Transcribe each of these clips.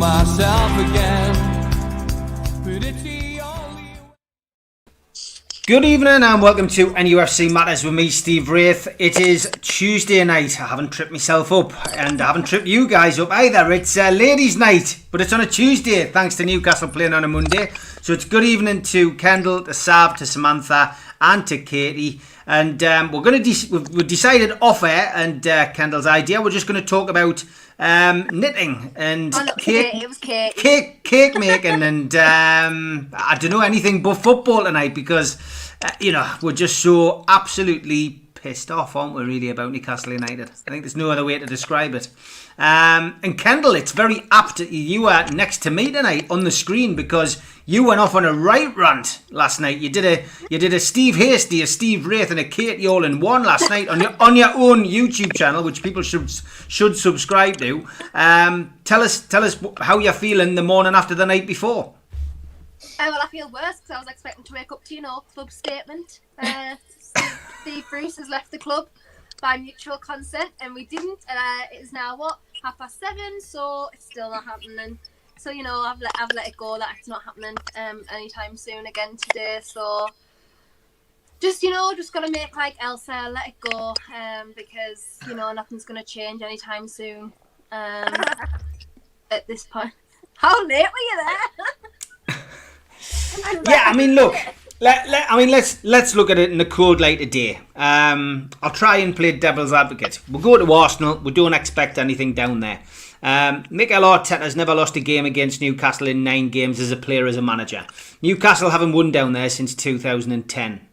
myself again. But it's the only way. Good evening and welcome to NUFC Matters with me, Steve Wraith. It is Tuesday night. I haven't tripped myself up and I haven't tripped you guys up either. It's ladies' night, but it's on a Tuesday thanks to Newcastle playing on a Monday. So it's good evening to Kendall, to Sav, to Samantha and to Katie. And we've decided off air, and Kendall's idea, we're just going to talk about knitting and cake making and I don't know, anything but football tonight because we're just so absolutely pissed off, aren't we, really, about Newcastle United. I think there's no other way to describe it. And Kendall, it's very apt you are next to me tonight on the screen because you went off on a right rant last night. You did a Steve Hasty, a Steve Wraith and a Katie all in one last night on your own YouTube channel, which people should subscribe to. Tell us how you're feeling the morning after the night before. Well, I feel worse because I was expecting to wake up to, club statement. Steve Bruce has left the club by mutual consent, and we didn't. It is now, 7:30, so it's still not happening. So, I've let it go that it's not happening anytime soon again today. So, just got to make like Elsa, let it go, because, nothing's going to change anytime soon at this point. How late were you there? Yeah, I mean, look. Let's look at it in the cold light of day. I'll try and play devil's advocate. We'll go to Arsenal. We don't expect anything down there. Mikel Arteta's never lost a game against Newcastle in 9 games as a player, as a manager. Newcastle haven't won down there since 2010.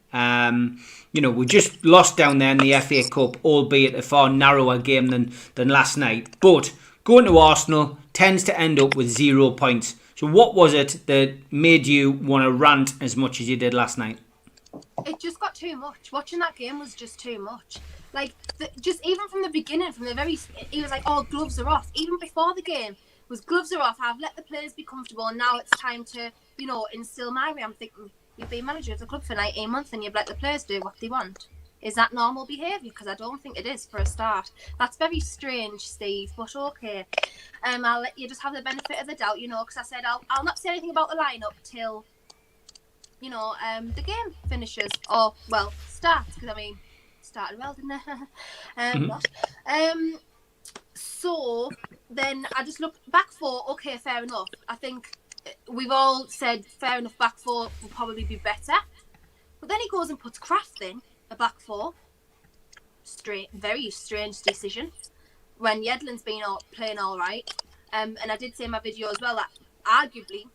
We just lost down there in the FA Cup, albeit a far narrower game than last night. But going to Arsenal tends to end up with 0 points. So what was it that made you want to rant as much as you did last night? It just got too much. Watching that game was just too much. Like, just even from the beginning, he was like, oh, gloves are off. Even before the game, was gloves are off. I've let the players be comfortable, and now it's time to, instill my way. I'm thinking, you've been manager of the club for 18 months, and you've let the players do what they want. Is that normal behaviour? Because I don't think it is for a start. That's very strange, Steve, but okay. I'll let you just have the benefit of the doubt, because I said I'll not say anything about the lineup till, the game finishes. Or, well, starts, because, started well, didn't it? So, then I just looked back four, okay, fair enough. I think we've all said fair enough, back four will probably be better. But then he goes and puts Kraft in a back four. Very strange decision when Yedlin's been playing all right. And I did say in my video as well that arguably,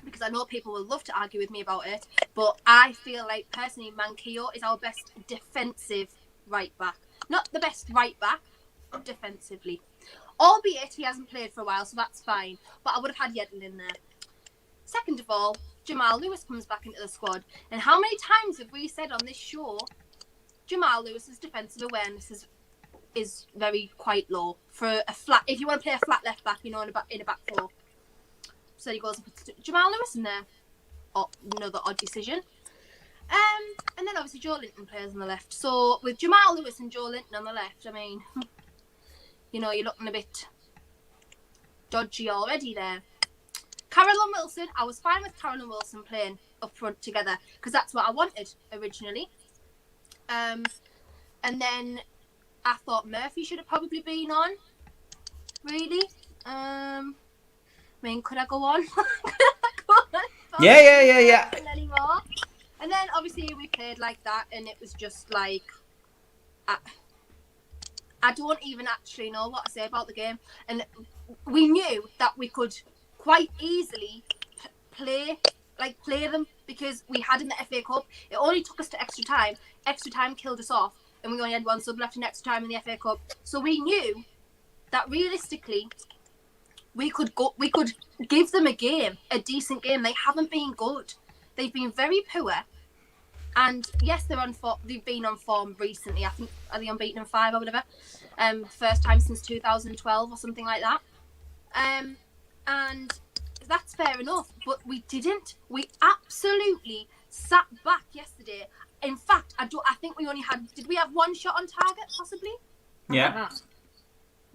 because I know people will love to argue with me about it, but I feel like personally Manquillo is our best defensive right back. Not the best right back, defensively. Albeit he hasn't played for a while, so that's fine. But I would have had Yedlin in there. Second of all, Jamal Lewis comes back into the squad. And how many times have we said on this show, Jamal Lewis's defensive awareness is very quite low for a flat. If you want to play a flat left back, in a back four. So he goes and puts Jamal Lewis in there. Another odd decision. And then obviously Joe Linton plays on the left. So with Jamal Lewis and Joe Linton on the left, you're looking a bit dodgy already there. Carroll and Wilson, I was fine with Carroll and Wilson playing up front together because that's what I wanted originally. And then I thought Murphy should have probably been on. Really? Could I go on? Yeah. Anymore. And then obviously we played like that, and it was just like I don't even actually know what to say about the game. And we knew that we could quite easily play them because we had in the FA Cup. It only took us to extra time. Extra time killed us off, and we only had one sub left in extra time in the FA Cup. So we knew that realistically we could give them a decent game. They haven't been good. They've been very poor. And yes, they've been on form recently. I think are they unbeaten in 5 or whatever. First time since 2012 or something like that. And that's fair enough, but we didn't. We absolutely sat back yesterday. In fact, I think we only had. Did we have one shot on target, possibly? Yeah.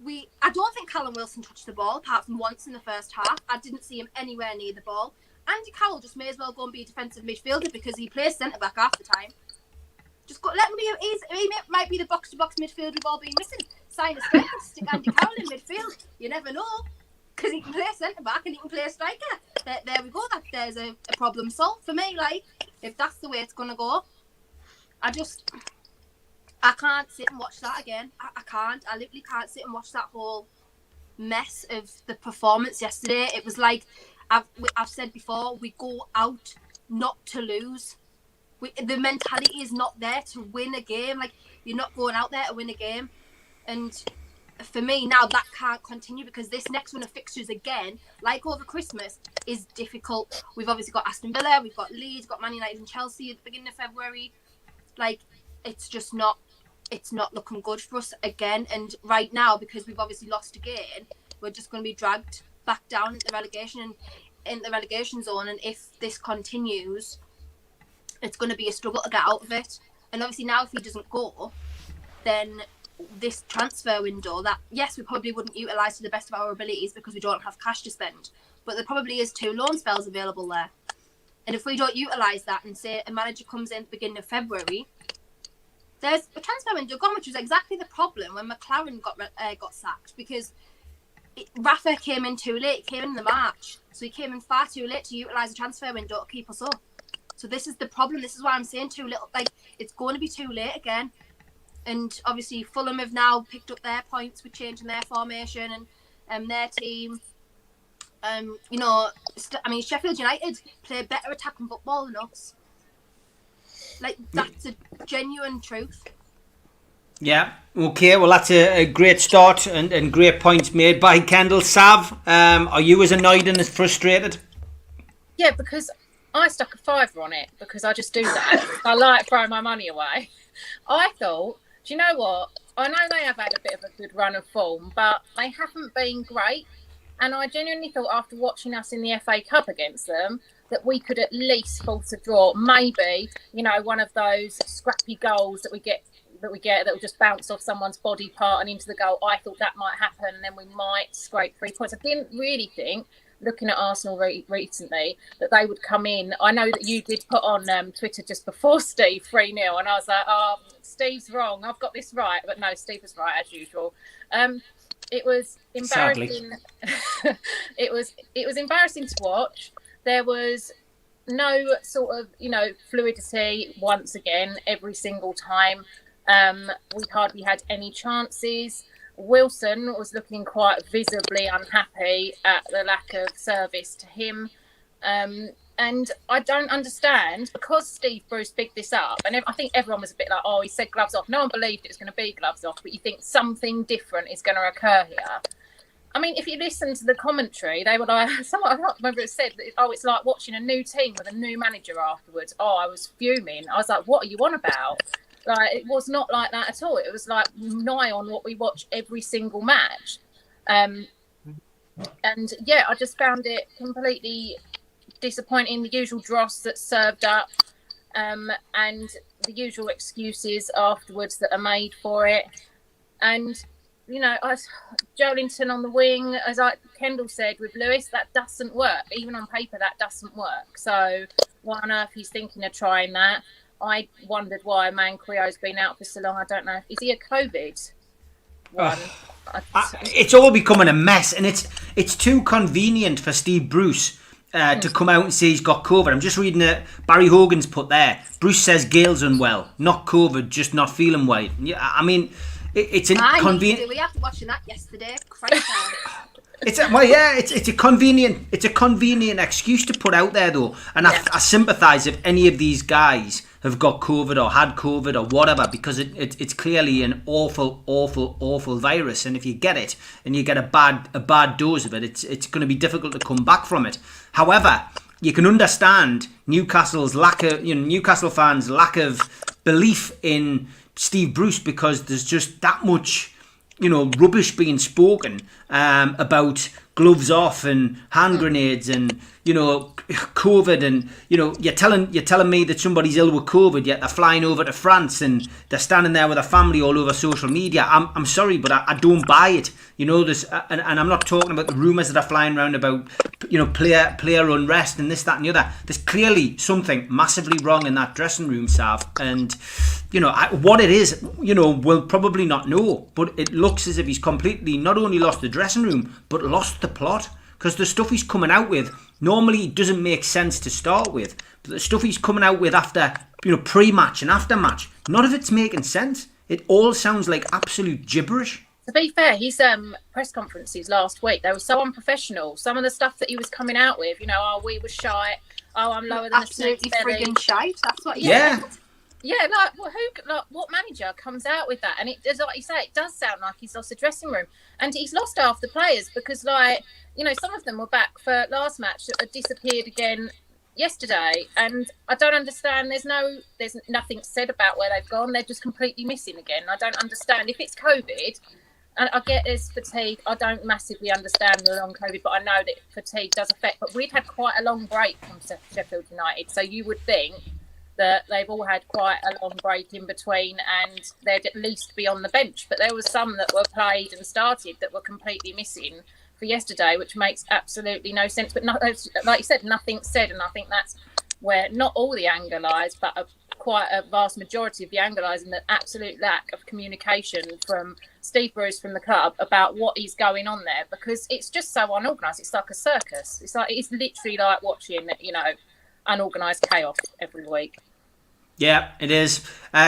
I don't think Callum Wilson touched the ball apart from once in the first half. I didn't see him anywhere near the ball. Andy Carroll just may as well go and be a defensive midfielder because he plays centre back half the time. Just let him be. He might be the box to box midfield we've all been missing. Sign a striker, stick Andy Carroll in midfield. You never know, because he can play centre back and he can play striker. There we go. There's a problem solved for me. Like, if that's the way it's gonna go, I can't sit and watch that again. I can't. I literally can't sit and watch that whole mess of the performance yesterday. It was like I've said before, we go out not to lose. The mentality is not there to win a game. Like, you're not going out there to win a game. And for me now, that can't continue because this next run of fixtures again, like over Christmas, is difficult. We've obviously got Aston Villa, we've got Leeds, got Man United and Chelsea at the beginning of February. Like, it's just not. It's not looking good for us again. And right now, because we've obviously lost again, we're just going to be dragged back down into the relegation zone. And if this continues, it's going to be a struggle to get out of it. And obviously now, if he doesn't go, then this transfer window that, yes, we probably wouldn't utilise to the best of our abilities because we don't have cash to spend, but there probably is 2 loan spells available there. And if we don't utilise that and say a manager comes in at the beginning of February, there's a transfer window gone, which was exactly the problem when McLaren got sacked, because Rafa came in too late, came in the March, so he came in far too late to utilise the transfer window to keep us up. So this is the problem. This is why I'm saying too little. Like, it's going to be too late again. And obviously Fulham have now picked up their points with changing their formation and their team. Sheffield United play better attacking football than us. Like, that's a genuine truth. Yeah, okay, well that's a great start and great points made by Kendall. Sav, are you as annoyed and as frustrated? Yeah, because I stuck a £5 on it because I just do that. I like throwing my money away. I thought, do you know what? I know they have had a bit of a good run of form, but they haven't been great. And I genuinely thought after watching us in the FA Cup against them, that we could at least force a draw. Maybe, one of those scrappy goals that we get that will just bounce off someone's body part and into the goal. I thought that might happen, and then we might scrape 3 points. I didn't really think, looking at Arsenal recently, that they would come in. I know that you did put on Twitter just before Steve 3-0, and I was like, oh, Steve's wrong. I've got this right. But no, Steve was right as usual. It was embarrassing. It was embarrassing to watch. There was no sort of, fluidity once again, every single time. We hardly had any chances. Wilson was looking quite visibly unhappy at the lack of service to him. And I don't understand, because Steve Bruce picked this up, and I think everyone was a bit like, oh, he said gloves off. No one believed it was going to be gloves off, but you think something different is going to occur here. I mean, if you listen to the commentary, they were like, I can't remember it said, it's like watching a new team with a new manager afterwards. Oh, I was fuming. I was like, what are you on about? Like, it was not like that at all. It was like nigh on what we watch every single match. And yeah, I just found it completely disappointing. The usual dross that's served up, and the usual excuses afterwards that are made for it. And Joelinton on the wing, as Kendall said with Lewis, that doesn't work. Even on paper, that doesn't work. So why on earth he's thinking of trying that? I wondered why Manquillo's been out for so long. I don't know. Is he a COVID one? It's all becoming a mess, and it's too convenient for Steve Bruce to come out and say he's got COVID. I'm just reading it. Barry Hogan's put there. Bruce says Gale's unwell, not COVID, just not feeling well. Yeah, I mean, it's inconvenient. We have to watch that yesterday. Christ. It's a convenient excuse to put out there though, and yeah. I sympathise if any of these guys have got COVID or had COVID or whatever, because it's clearly an awful virus, and if you get it and you get a bad dose of it, it's going to be difficult to come back from it. However, you can understand Newcastle fans' lack of belief in Steve Bruce, because there's just that much rubbish being spoken about gloves off and hand grenades and, you know, COVID, and, you know, you're telling me that somebody's ill with COVID, yet they're flying over to France and they're standing there with a family all over social media. I'm sorry, but I don't buy it. You know, there's and I'm not talking about the rumours that are flying around about, you know, player unrest and this, that and the other. There's clearly something massively wrong in that dressing room, Sav, and, you know, what it is, you know, we'll probably not know, but it looks as if he's completely not only lost the dressing room but lost the plot, because the stuff he's coming out with normally doesn't make sense to start with, but the stuff he's coming out with after, you know, pre-match and after match, none of it's making sense. It all sounds like absolute gibberish. To be fair, his press conferences last week, they were so unprofessional. Some of the stuff that he was coming out with, you know, oh, we were shite, oh, I'm lower than absolutely frigging shite. That's what. Yeah. Yeah, like, well, what manager comes out with that? And it does, like you say, it does sound like he's lost the dressing room, and he's lost half the players because, like, you know, some of them were back for last match that had disappeared again yesterday, and I don't understand. There's nothing said about where they've gone. They're just completely missing again. I don't understand if it's COVID. And I get there's fatigue. I don't massively understand the long COVID, but I know that fatigue does affect. But we've had quite a long break from Sheffield United, so you would think that they've all had quite a long break in between and they'd at least be on the bench. But there was some that were played and started that were completely missing for yesterday, which makes absolutely no sense. But not, like you said, nothing said, and I think that's where not all the anger lies, but quite a vast majority of the anger lies in the absolute lack of communication from Steve Bruce, from the club, about what is going on there, because it's just so unorganised. It's like a circus. It's literally like watching, you know, unorganised chaos every week. Yeah, it is.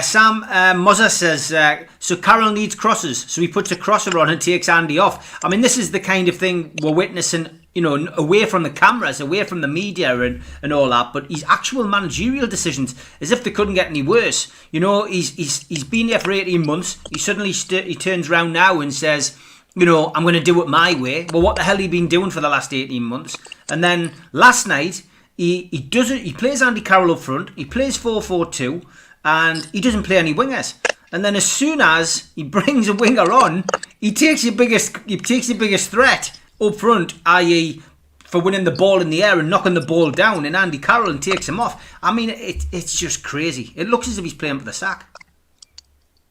Sam Mozza says, so Carroll needs crosses, so he puts a crosser on and takes Andy off. I mean, this is the kind of thing we're witnessing, you know, away from the cameras, away from the media and all that, but his actual managerial decisions, as if they couldn't get any worse. You know, he's been there for 18 months. He suddenly he turns around now and says, you know, I'm going to do it my way. Well, what the hell have he been doing for the last 18 months? And then last night, He does it. He plays Andy Carroll up front. He plays 4-4-2, and he doesn't play any wingers. And then as soon as he brings a winger on, he takes your biggest threat up front, i.e., for winning the ball in the air and knocking the ball down, in Andy Carroll, and takes him off. I mean, it's just crazy. It looks as if he's playing for the sack.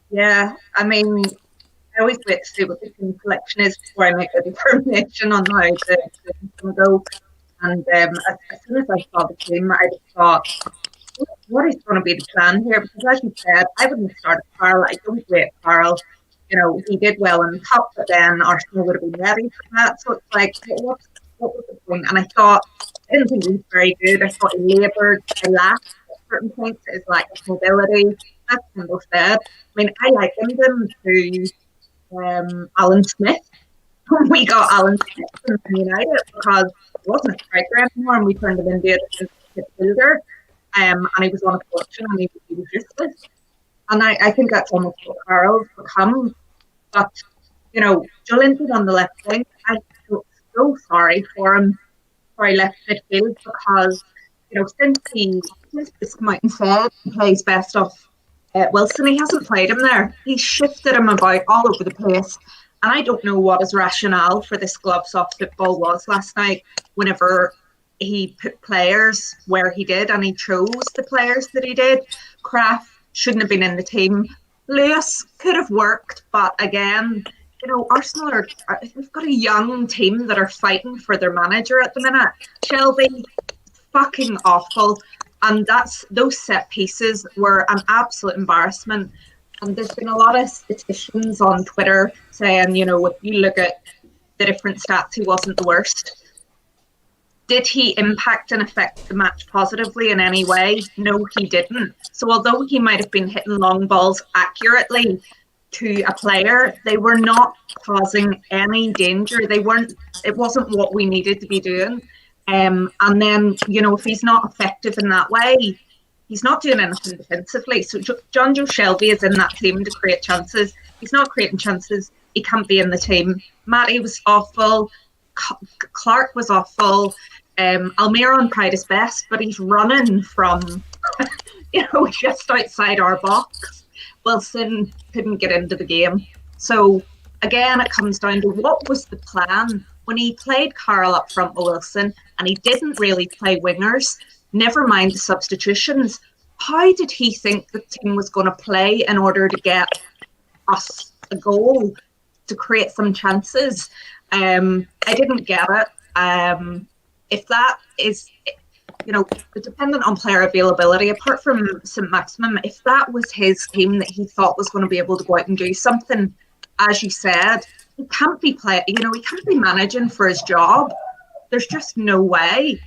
Yeah, I mean, I always wait to see what the team selection is before I make a determination on how to go. And as soon as I saw the team, I just thought, what is going to be the plan here? Because as you said, I wouldn't start Carroll. I don't rate Carroll. You know, he did well in the top, but then Arsenal would have been ready for that. So it's like, what was the point? And I thought, I didn't think he was very good. I thought he laboured. I lacked at certain points. His lack of mobility. That's simple said. I mean, I likened him to Alan Smith. We got Alan Smith from United because he wasn't a striker anymore, and we turned him into a midfielder. And he was on a fortune, and he was useless. And I think that's almost what Carroll's become. But, you know, Joe Linton on the left wing, I feel so sorry for him for he left midfield, because, you know, since this come out and said he plays best off Wilson, he hasn't played him there. He's shifted him about all over the place. And I don't know what his rationale for this gloves off football was last night, whenever he put players where he did and he chose the players that he did. Kraft shouldn't have been in the team. Lewis could have worked, but again, you know, Arsenal we've got a young team that are fighting for their manager at the minute. Shelby, fucking awful. And those set pieces were an absolute embarrassment. And there's been a lot of statisticians on Twitter saying, you know, if you look at the different stats, he wasn't the worst. Did he impact and affect the match positively in any way? No, he didn't. So although he might have been hitting long balls accurately to a player, they were not causing any danger. It wasn't what we needed to be doing. And then, you know, if he's not effective in that way, he's not doing anything defensively. So John Joe Shelby is in that team to create chances. He's not creating chances. He can't be in the team. Matty was awful. Clark was awful. Almiron tried his best, but he's running from, you know, just outside our box. Wilson couldn't get into the game. So again, it comes down to what was the plan when he played Carroll up front with Wilson and he didn't really play wingers, never mind the substitutions, how did he think the team was going to play in order to get us a goal, to create some chances? I didn't get it. If that is, dependent on player availability, apart from St. Maximum, if that was his team that he thought was going to be able to go out and do something, as you said, he can't be he can't be managing for his job. There's just no way.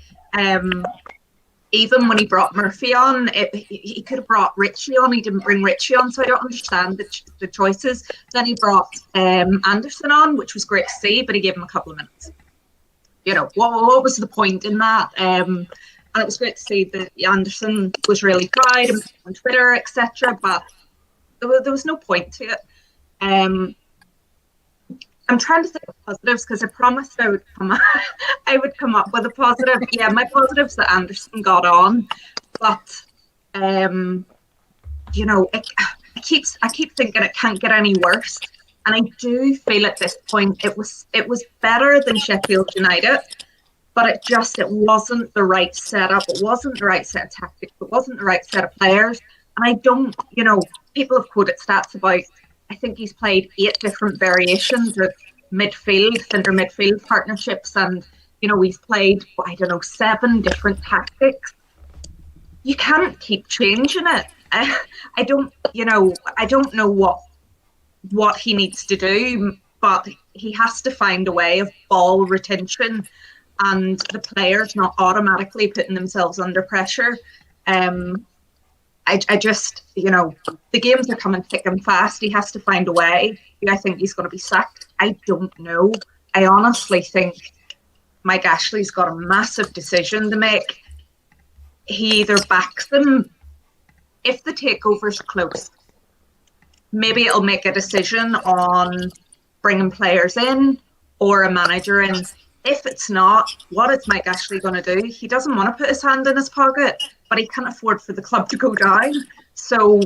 Even when he brought Murphy on, he could have brought Richie on. He didn't bring Richie on, so I don't understand the choices. Then he brought Anderson on, which was great to see, but he gave him a couple of minutes. What was the point in that? And it was great to see that Anderson was really proud and on Twitter, etc. But there was no point to it. I'm trying to think of positives because I promised I would come up with a positive. Yeah, my positive's that Anderson got on, but I keep thinking it can't get any worse, and I do feel at this point it was better than Sheffield United, but it wasn't the right setup. It wasn't the right set of tactics. It wasn't the right set of players, and I don't. People have quoted stats about. I think he's played 8 different variations of centre midfield partnerships, and he's played 7 different tactics. You can't keep changing it. I don't know what he needs to do, but he has to find a way of ball retention and the players not automatically putting themselves under pressure. I just, the games are coming thick and fast. He has to find a way. I think he's going to be sacked. I don't know. I honestly think Mike Ashley's got a massive decision to make. He either backs them. If the takeover's close, maybe it'll make a decision on bringing players in or a manager in. If it's not, what is Mike Ashley going to do? He doesn't want to put his hand in his pocket, but he can't afford for the club to go down. So,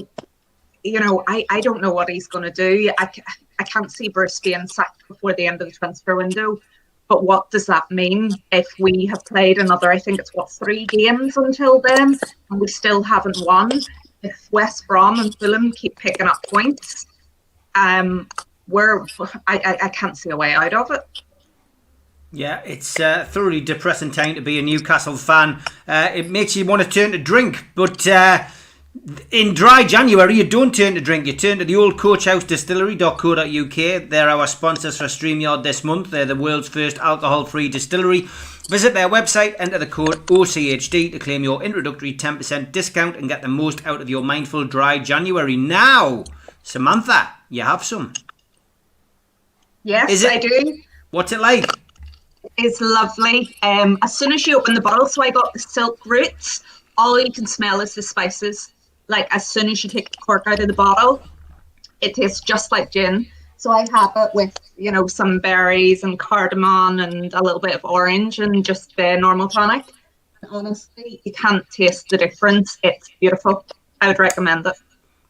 I don't know what he's going to do. I can't see Bruce being sacked before the end of the transfer window. But what does that mean if we have played another, I think it's 3 games until then, and we still haven't won? If West Brom and Fulham keep picking up points, I can't see a way out of it. Yeah, it's a thoroughly depressing time to be a Newcastle fan. It makes you want to turn to drink, but in dry January you don't turn to drink. You turn to the Old Coach House Distillery.co.uk. They're our sponsors for StreamYard this month. They're the world's first alcohol-free distillery. Visit their website, enter the code OCHD to claim your introductory 10% discount and get the most out of your mindful dry January. Now, Samantha, you have some. Yes, I do. What's it like? It's lovely. As soon as you open the bottle, so I got the silk roots, all you can smell is the spices. Like, as soon as you take the cork out of the bottle, it tastes just like gin. So I have it with, some berries and cardamom and a little bit of orange and just the normal tonic. And honestly, you can't taste the difference. It's beautiful. I would recommend it.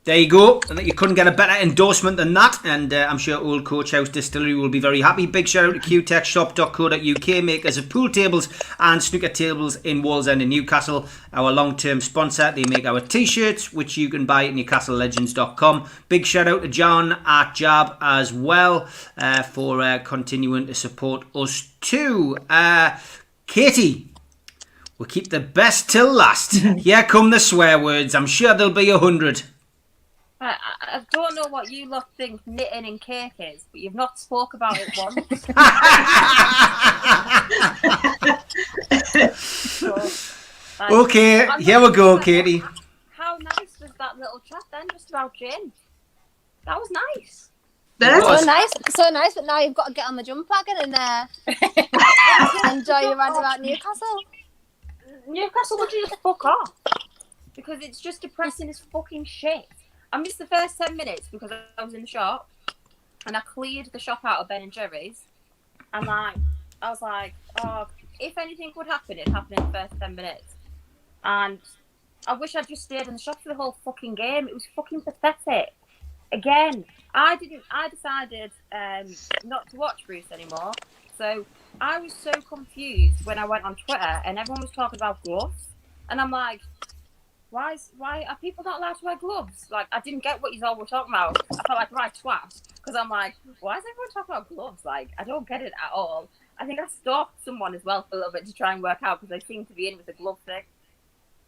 There you go. And you couldn't get a better endorsement than that. And I'm sure Old Coach House Distillery will be very happy. Big shout out to qtechshop.co.uk, makers of pool tables and snooker tables in Wallsend and Newcastle. Our long-term sponsor. They make our t-shirts, which you can buy at newcastlelegends.com. Big shout out to John at Jab as well for continuing to support us too. Katie, we'll keep the best till last. Here come the swear words. I'm sure there'll be 100. I don't know what you lot think knitting and cake is, but you've not spoke about it once. Okay, here we go, Katie. How nice was that little chat then, just about gin? That was nice. So nice, but now you've got to get on the jump wagon and enjoy your rant about Newcastle. Newcastle would just fuck off. Because it's just depressing as fucking shit. I missed the first 10 minutes because I was in the shop and I cleared the shop out of Ben & Jerry's and I was like, oh, if anything would happen, it'd happen in the first 10 minutes. And I wish I'd just stayed in the shop for the whole fucking game. It was fucking pathetic. Again, I decided not to watch Bruce anymore. So I was so confused when I went on Twitter and everyone was talking about gloves, and I'm like, why are people not allowed to wear gloves? Like, I didn't get what you all were talking about. I felt like right twat because I'm like, why is everyone talking about gloves? Like, I don't get it at all. I think I stalked someone as well for a little bit to try and work out because they seem to be in with the glove thing.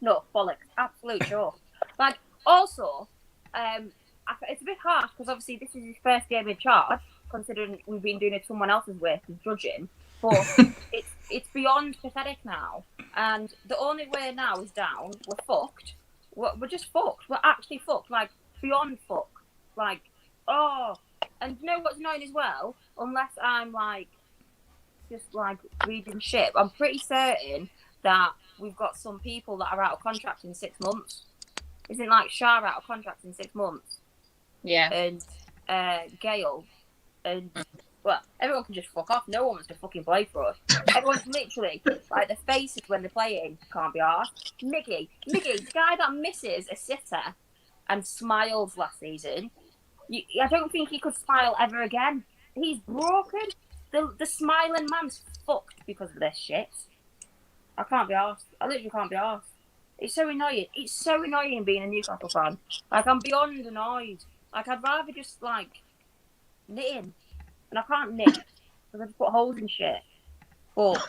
No, bollocks, absolute sure. Like, also, it's a bit harsh because obviously this is his first game in charge, considering we've been doing it someone else's way of judging. But it's beyond pathetic now, and the only way now is down. We're fucked. We're just fucked. We're actually fucked. Like beyond fucked. Like and you know what's annoying as well? Unless I'm like just like reading shit, I'm pretty certain that we've got some people that are out of contract in 6 months. Isn't like Shah out of contract in 6 months? Yeah. And Gale and. Well, everyone can just fuck off. No one wants to fucking play for us. Everyone's literally, like, the faces when they're playing can't be arsed. Miggy, the guy that misses a sitter and smiles last season, I don't think he could smile ever again. He's broken. The smiling man's fucked because of this shit. I can't be arsed. I literally can't be arsed. It's so annoying. It's so annoying being a Newcastle fan. Like, I'm beyond annoyed. Like, I'd rather just, like, knitting. And I can't knit because I just put holes in shit. But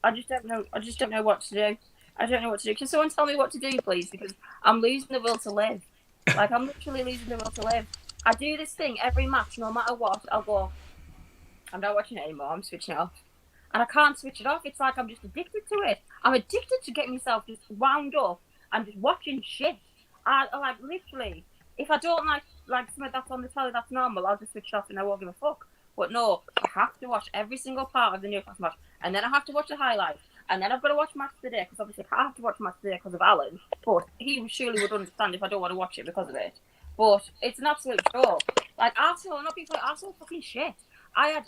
I just don't know. I just don't know what to do. I don't know what to do. Can someone tell me what to do, please? Because I'm losing the will to live. Like, I'm literally losing the will to live. I do this thing every match, no matter what. I'll go, I'm not watching it anymore. I'm switching it off. And I can't switch it off. It's like I'm just addicted to it. I'm addicted to getting myself just wound up and just watching shit. I like, literally, if I don't like something that's on the telly that's normal, I'll just switch it off and I won't give a fuck. But no, I have to watch every single part of the Newcastle match, and then I have to watch the highlights, and then I've got to watch Match of the Day, because obviously I have to watch Match of the Day because of Alan, but he surely would understand if I don't want to watch it because of it. But it's an absolute show. Like, Arsenal, not people like Arsenal fucking shit. I had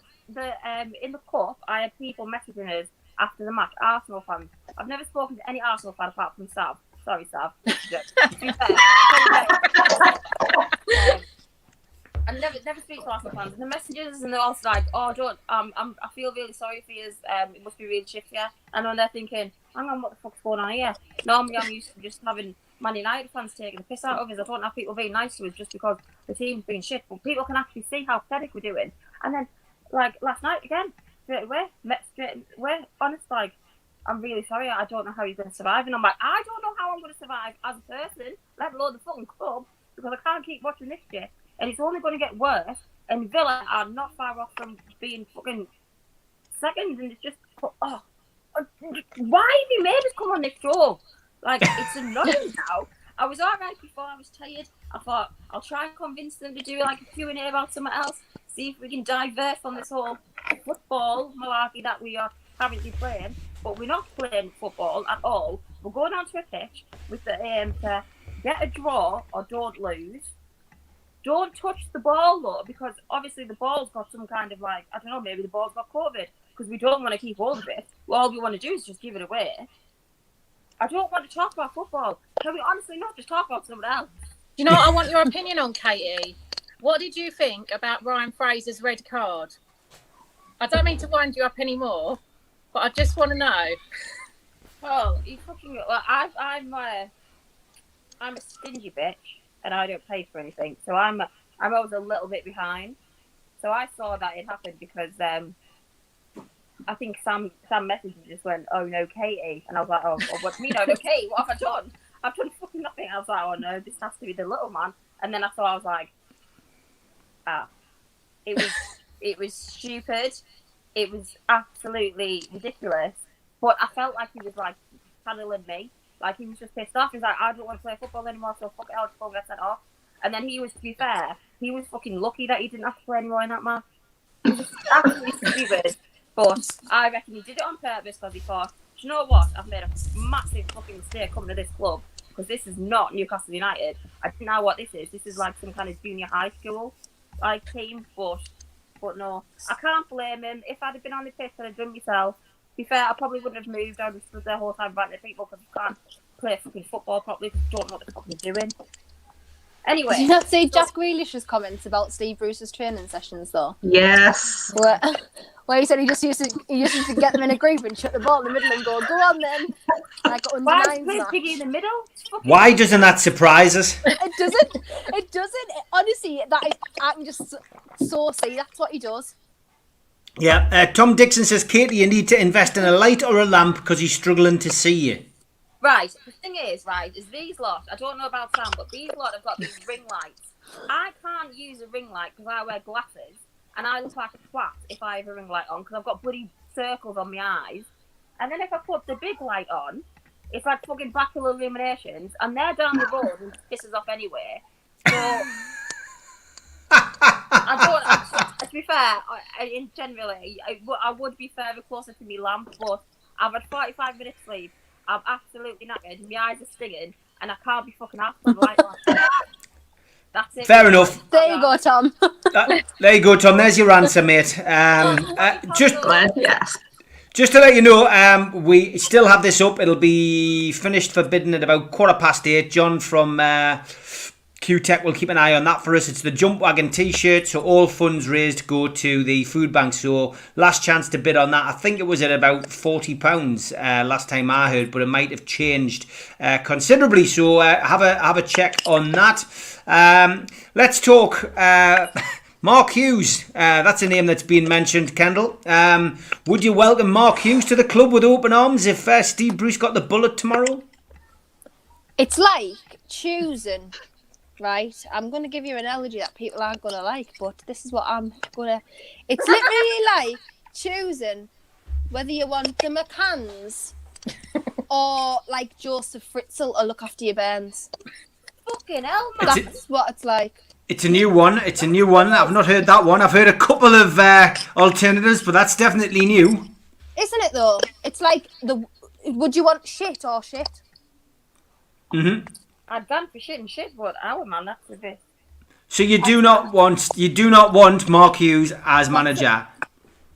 in the cup, I had people messaging us after the match, Arsenal fans. I've never spoken to any Arsenal fan apart from Sav. Sorry, Sav. To be fair. I never speak to Arsenal fans. And the messages, and they're all like, "Oh, don't. I feel really sorry for you. It must be really shit for you." And when they're thinking, "Hang on, what the fuck's going on here?" Normally, I'm used to just having Man United fans taking the piss out of us. I don't have people being nice to us just because the team's being shit. But people can actually see how pathetic we're doing. And then, like last night again, straight away, honest, like, I'm really sorry. I don't know how you're going to survive. And I'm like, I don't know how I'm going to survive as a person, let alone the fucking club, because I can't keep watching this shit. And it's only going to get worse. And Villa are not far off from being fucking second. And it's just, why have you made us come on this show? Like, it's annoying now. I was alright before. I was tired. I thought, I'll try and convince them to do like a Q&A about something else. See if we can divert from this whole football malarkey that we are currently playing. But we're not playing football at all. We're going onto a pitch with the aim to get a draw or don't lose. Don't touch the ball, though, because obviously the ball's got some kind of, like, I don't know, maybe the ball's got COVID, because we don't want to keep hold of it. All we want to do is just give it away. I don't want to talk about football. Can we honestly not just talk about something else? Do you know what I want your opinion on, Katie? What did you think about Ryan Fraser's red card? I don't mean to wind you up anymore, but I just want to know. Well, you fucking... Well, I'm a stingy bitch. And I don't pay for anything, so I'm always a little bit behind. So I saw that it happened because I think Sam messaged me, just went, "Oh no, Katie," and I was like, "Oh, what do you mean, oh no, Katie? What have I done? I've done fucking nothing." I was like, "Oh no, this has to be the little man." And then I was like, it was stupid. It was absolutely ridiculous. But I felt like he was like channeling me. Like, he was just pissed off. He's like, I don't want to play football anymore, so fuck it, I'll just go get sent off. And then he was, to be fair, he was fucking lucky that he didn't have to play anymore in that match. It was just absolutely stupid. But I reckon he did it on purpose because he thought, do you know what? I've made a massive fucking mistake coming to this club, because this is not Newcastle United. I don't know what this is. This is like some kind of junior high school like team. But no, I can't blame him. If I'd have been on the pitch, I'd have done myself. To be fair, I probably wouldn't have moved. I would have stood there the whole time ranting at people because you can't play fucking football properly because you don't know what the fuck you're doing. Anyway. Did you not see Jack Grealish's comments about Steve Bruce's training sessions though? Yes. Where he said he just used to get them in a group and shut the ball in the middle and go on then. Like under Why nines is match. Piggy in the middle? Why doesn't that surprise us? It doesn't. It doesn't. Honestly, I can just so see that's what he does. Yeah, Tom Dixon says, Katie, you need to invest in a light or a lamp because he's struggling to see you. Right, the thing is these lot, I don't know about Sam, but these lot have got these ring lights. I can't use a ring light because I wear glasses, and I look like a twat if I have a ring light on because I've got bloody circles on my eyes. And then if I put the big light on, it's like fucking backlit illuminations, and they're down the road and pisses off anyway. So... to be fair, generally, I would be further closer to my lamp, but I've had 45 minutes sleep. I'm absolutely knackered. My eyes are stinging, and I can't be fucking half the light on. That's it. Fair enough. There you go, Tom. There you go, Tom. There's your answer, mate. Just to let you know, we still have this up. It'll be finished for bidding at about 8:15. John from Q-Tech will keep an eye on that for us. It's the Jump Wagon t-shirt, so all funds raised go to the food bank. So last chance to bid on that. I think it was at about £40 last time I heard, but it might have changed considerably. So have a check on that. Let's talk Mark Hughes. That's a name that's been mentioned, Kendall. Would you welcome Mark Hughes to the club with open arms if Steve Bruce got the bullet tomorrow? It's like choosing. Right, I'm going to give you an analogy that people aren't going to like, but this is what I'm going to... It's literally like choosing whether you want the McCanns or like Joseph Fritzl or look after your bairns. Fucking hell, man. That's what it's like. It's a new one. I've not heard that one. I've heard a couple of alternatives, but that's definitely new. Isn't it though? It's like, would you want shit or shit? Mm-hmm. I've gone for shit and shit, but our man, that's a bit. So you do not want Mark Hughes as manager.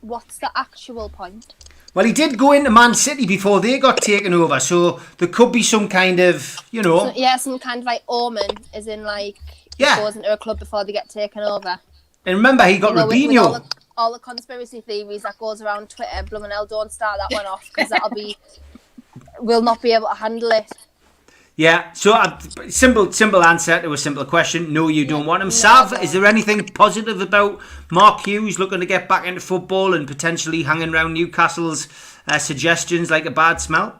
What's the actual point? Well, he did go into Man City before they got taken over, so there could be some kind of, some kind of like omen, as in like he goes into a club before they get taken over. And remember, he got Robinho. With all the conspiracy theories that goes around Twitter, blooming hell, don't start that one off because we'll not be able to handle it. Yeah, so simple answer to a simple question. No, you don't want him. Sav, is there anything positive about Mark Hughes looking to get back into football and potentially hanging around Newcastle's suggestions like a bad smell?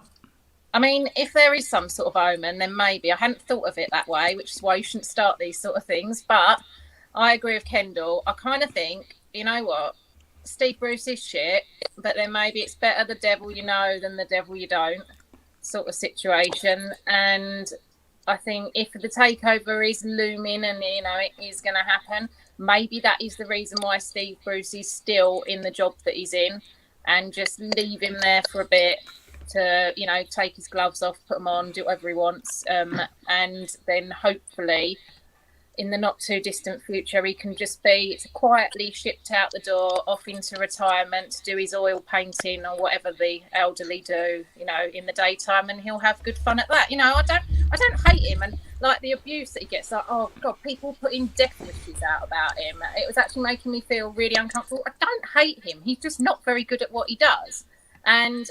I mean, if there is some sort of omen, then maybe. I hadn't thought of it that way, which is why you shouldn't start these sort of things. But I agree with Kendall. I kind of think, you know what, Steve Bruce is shit, but then maybe it's better the devil you know than the devil you don't. Sort of situation. And I think if the takeover is looming and it is going to happen, maybe that is the reason why Steve Bruce is still in the job that he's in, and just leave him there for a bit to take his gloves off, put them on, do whatever he wants, and then hopefully in the not too distant future he can just be quietly shipped out the door, off into retirement to do his oil painting or whatever the elderly do, in the daytime, and he'll have good fun at that. I don't hate him, and like the abuse that he gets, like, oh god, people putting death wishes out about him, it was actually making me feel really uncomfortable. I don't hate him, he's just not very good at what he does, and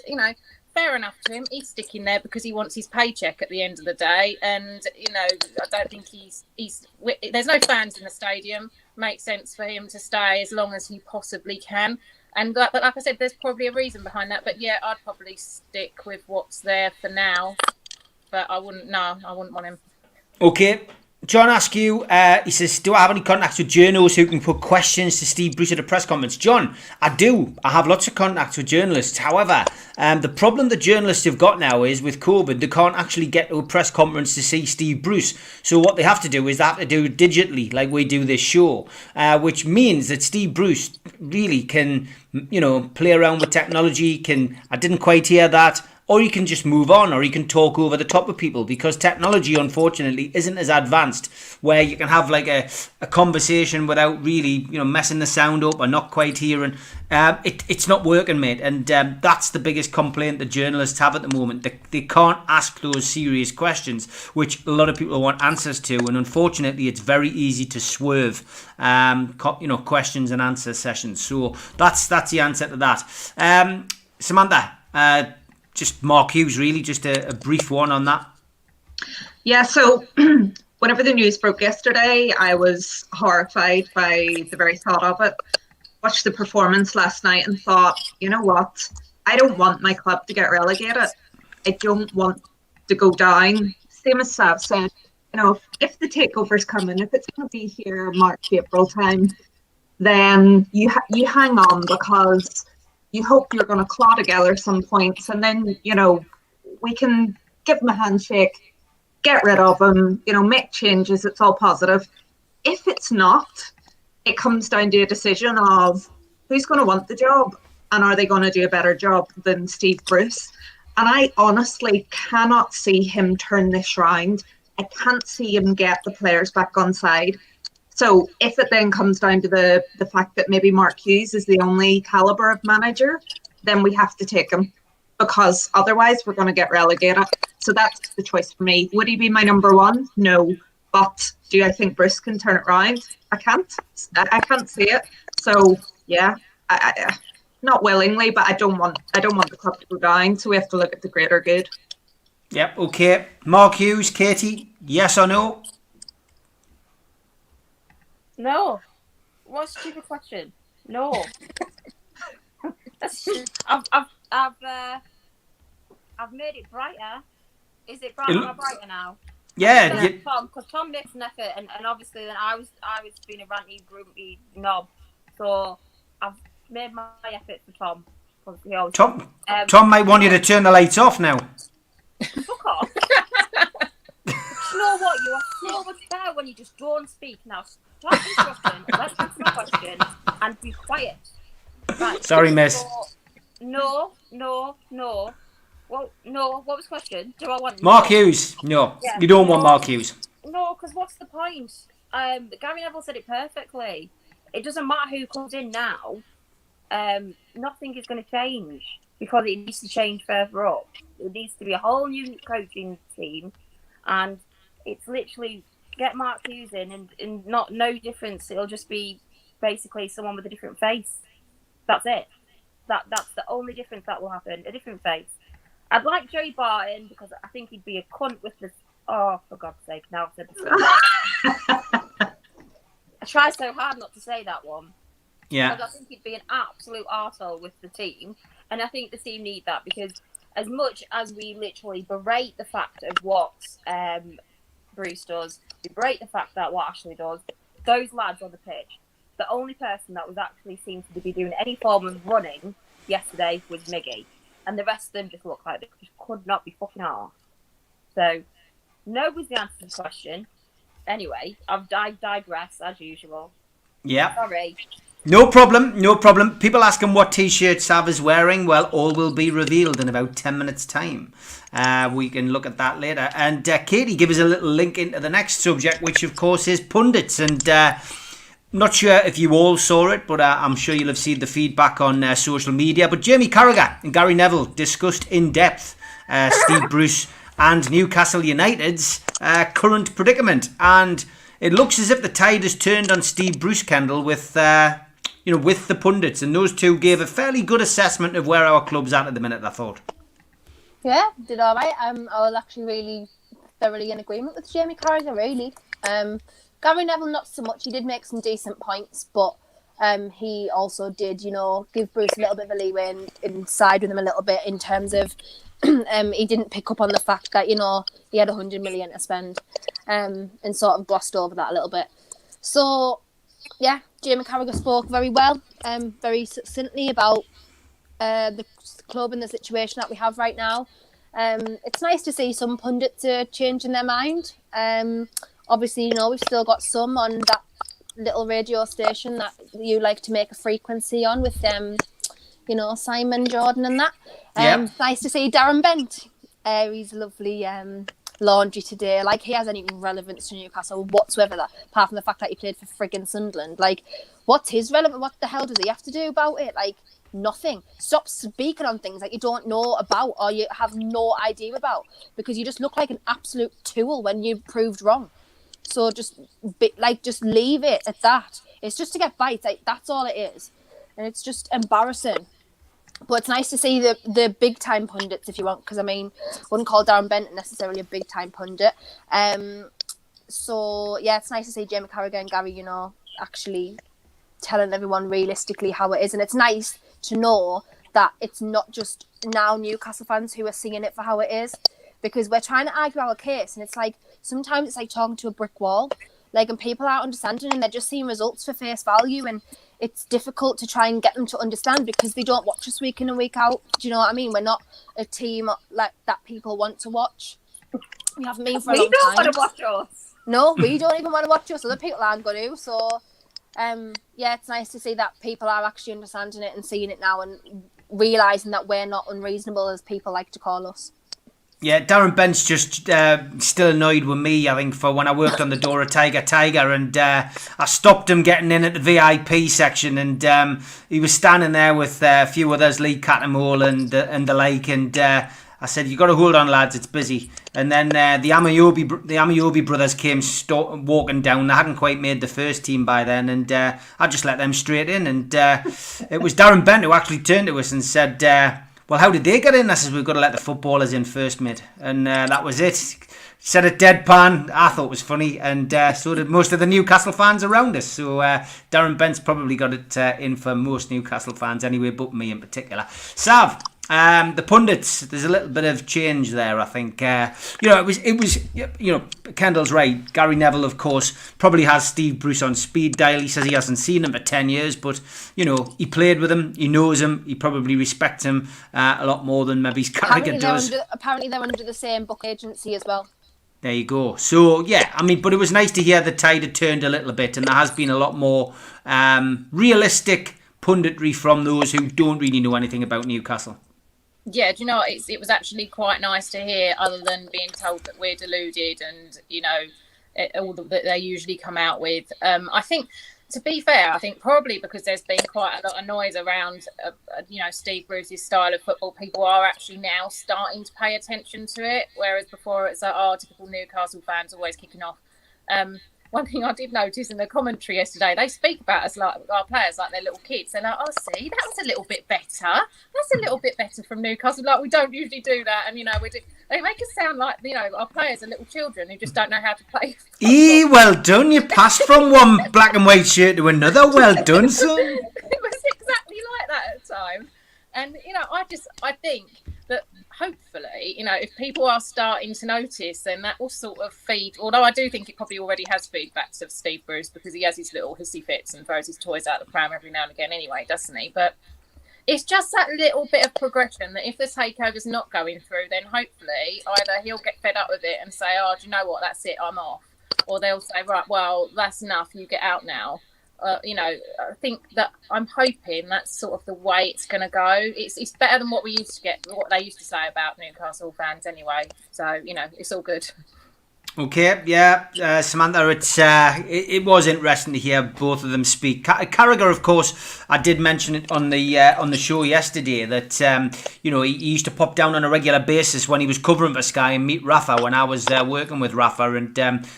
fair enough to him. He's sticking there because he wants his paycheck at the end of the day, and I don't think he's there's no fans in the stadium. Makes sense for him to stay as long as he possibly can. And but like I said, there's probably a reason behind that. But yeah, I'd probably stick with what's there for now. But I wouldn't want him. Okay. John asks you, he says, do I have any contacts with journalists who can put questions to Steve Bruce at a press conference? John, I do. I have lots of contacts with journalists. However, the problem the journalists have got now is with COVID, they can't actually get to a press conference to see Steve Bruce. So what they have to do is they have to do it digitally, like we do this show, which means that Steve Bruce really can, play around with technology. I didn't quite hear that. or you can just move on, or you can talk over the top of people, because technology, unfortunately, isn't as advanced where you can have like a conversation without really, messing the sound up or not quite hearing. It's not working, mate, and that's the biggest complaint the journalists have at the moment. They can't ask those serious questions, which a lot of people want answers to, and unfortunately, it's very easy to swerve, questions and answer sessions. So that's the answer to that. Samantha, just Mark Hughes, really, just a brief one on that. Yeah, so whenever the news broke yesterday, I was horrified by the very thought of it. Watched the performance last night and thought, you know what? I don't want my club to get relegated. I don't want to go down. Same as Sav said, if the takeover's coming, if it's going to be here March, April time, then you hang on, because you hope you're going to claw together some points, and then, we can give them a handshake, get rid of them, make changes. It's all positive. If it's not, it comes down to a decision of who's going to want the job, and are they going to do a better job than Steve Bruce? And I honestly cannot see him turn this round. I can't see him get the players back on side. So if it then comes down to the fact that maybe Mark Hughes is the only calibre of manager, then we have to take him, because otherwise we're going to get relegated. So that's the choice for me. Would he be my number one? No. But do I think Bruce can turn it round? I can't. I can't see it. So yeah, I not willingly, but I don't want the club to go down. So we have to look at the greater good. Yep. Okay. Mark Hughes, Katie, yes or no? No. What a stupid question. No. I've made it brighter. Is it brighter now? Yeah. Because Tom makes an effort, and obviously then I was being a ranty, grumpy knob. So I've made my effort for Tom. Tom might want you to turn the lights off now. Fuck off. You know what? You are so much better when you just don't speak. Now stop interrupting. Let's answer my question and be quiet. Right. Sorry, miss. So, no. Well, no. What was the question? Do I want Mark Hughes? No, yeah, you don't want Mark Hughes. No, because what's the point? Gary Neville said it perfectly. It doesn't matter who comes in now. Nothing is going to change, because it needs to change further up. It needs to be a whole new coaching team, and it's literally get Mark Hughes in, and no difference. It'll just be basically someone with a different face. That's it. That's the only difference that will happen. A different face. I'd like Joey Barton, because I think he'd be a cunt with this. Oh, for God's sake! Now I've said this. I try so hard not to say that one. Yeah. Because I think he'd be an absolute arsehole with the team, and I think the team need that, because as much as we literally berate the fact of what Bruce does, we berate the fact that what Ashley does, those lads on the pitch, the only person that was actually seen to be doing any form of running yesterday was Miggy, and the rest of them just looked like they just could not be fucking arse. So, no was the answer to the question. Anyway, I've digressed as usual. Yeah. Sorry. No problem. People ask him what t-shirt Sav is wearing. Well, all will be revealed in about 10 minutes' time. We can look at that later. And Katie, give us a little link into the next subject, which of course is pundits. And not sure if you all saw it, but I'm sure you'll have seen the feedback on social media. But Jamie Carragher and Gary Neville discussed in depth Steve Bruce and Newcastle United's current predicament. And it looks as if the tide has turned on Steve Bruce, Kendall, with the pundits, and those two gave a fairly good assessment of where our club's at the minute, I thought. Yeah, did all right. I was actually really thoroughly in agreement with Jamie Carragher, really. Gary Neville, not so much. He did make some decent points, but he also did, give Bruce a little bit of a leeway and side with him a little bit in terms of he didn't pick up on the fact that, he had 100 million to spend and sort of glossed over that a little bit. So, yeah, Jamie Carragher spoke very well, very succinctly about the club and the situation that we have right now. It's nice to see some pundits changing their mind. Obviously, we've still got some on that little radio station that you like to make a frequency on with you know, Simon Jordan and that. Yep. Nice to see Darren Bent. He's lovely laundry today. Like, he has any relevance to Newcastle whatsoever, that apart from the fact that he played for friggin' Sunderland. Like, what's his relevant? What the hell does he have to do about it? Like, nothing. Stop speaking on things that you don't know about or you have no idea about, because you just look like an absolute tool when you proved wrong. So just leave it at that. It's just to get bites. Like, that's all it is, and it's just embarrassing. But it's nice to see the big time pundits, if you want, because I mean, wouldn't call Darren Bent necessarily a big time pundit. So yeah, it's nice to see Jamie Carragher and Gary, you know, actually telling everyone realistically how it is, and it's nice to know that it's not just now Newcastle fans who are seeing it for how it is, because we're trying to argue our case, and it's like sometimes it's like talking to a brick wall, like, and people aren't understanding, and they're just seeing results for face value, and it's difficult to try and get them to understand because they don't watch us week in and week out. Do you know what I mean? We're not a team like that people want to watch. We haven't been for a long time. We don't want to watch us. No, we don't even want to watch us. Other people aren't going to. So, yeah, it's nice to see that people are actually understanding it and seeing it now and realising that we're not unreasonable as people like to call us. Yeah, Darren Bent's just still annoyed with me, I think, for when I worked on the Dora Tiger, and I stopped him getting in at the VIP section, and he was standing there with a few others, Lee Cattermole and the like, and I said, "You got to hold on, lads, it's busy." And then the Amayobi brothers came walking down. They hadn't quite made the first team by then, and I just let them straight in, and it was Darren Bent who actually turned to us and said, "Well, how did they get in?" I said, "We've got to let the footballers in first, mate." And that was it. Said it deadpan. I thought it was funny, and so did most of the Newcastle fans around us. So Darren Bent's probably got it in for most Newcastle fans anyway, but me in particular. Sav, the pundits, there's a little bit of change there, I think. It was Kendall's right. Gary Neville, of course, probably has Steve Bruce on speed dial. He says he hasn't seen him for 10 years, but, you know, he played with him, he knows him, he probably respects him a lot more than maybe Carragher does. Apparently they're under the same book agency as well. There you go. So, yeah, I mean, but it was nice to hear the tide had turned a little bit, and there has been a lot more realistic punditry from those who don't really know anything about Newcastle. Yeah, do you know, it was actually quite nice to hear, other than being told that we're deluded and, you know, all that they usually come out with. I think, to be fair, I think probably because there's been quite a lot of noise around, Steve Bruce's style of football, people are actually now starting to pay attention to it, whereas before it's like, typical Newcastle fans always kicking off. One thing I did notice in the commentary yesterday, they speak about us like our players like they're little kids. They're like, "Oh, see, that was a little bit better. That's a little bit better from Newcastle." Like, we don't usually do that, and they make us sound like our players are little children who just don't know how to play. Well done. You passed from one black and white shirt to another. Well done, son. It was exactly like that at the time, and I think that hopefully, if people are starting to notice, then that will sort of feed, although I do think it probably already has feedbacks of Steve Bruce, because he has his little hissy fits and throws his toys out the pram every now and again anyway, doesn't he? But it's just that little bit of progression that if the takeover's not going through, then hopefully either he'll get fed up with it and say, "Oh, do you know what, that's it, I'm off," or they'll say, "Right, well, that's enough, you get out now." I think that I'm hoping that's sort of the way it's going to go. It's better than what they used to say about Newcastle fans anyway. So, it's all good. Okay, yeah, Samantha, it was interesting to hear both of them speak. Carragher, of course, I did mention it on the show yesterday that he used to pop down on a regular basis when he was covering for Sky and meet Rafa when I was working with Rafa, and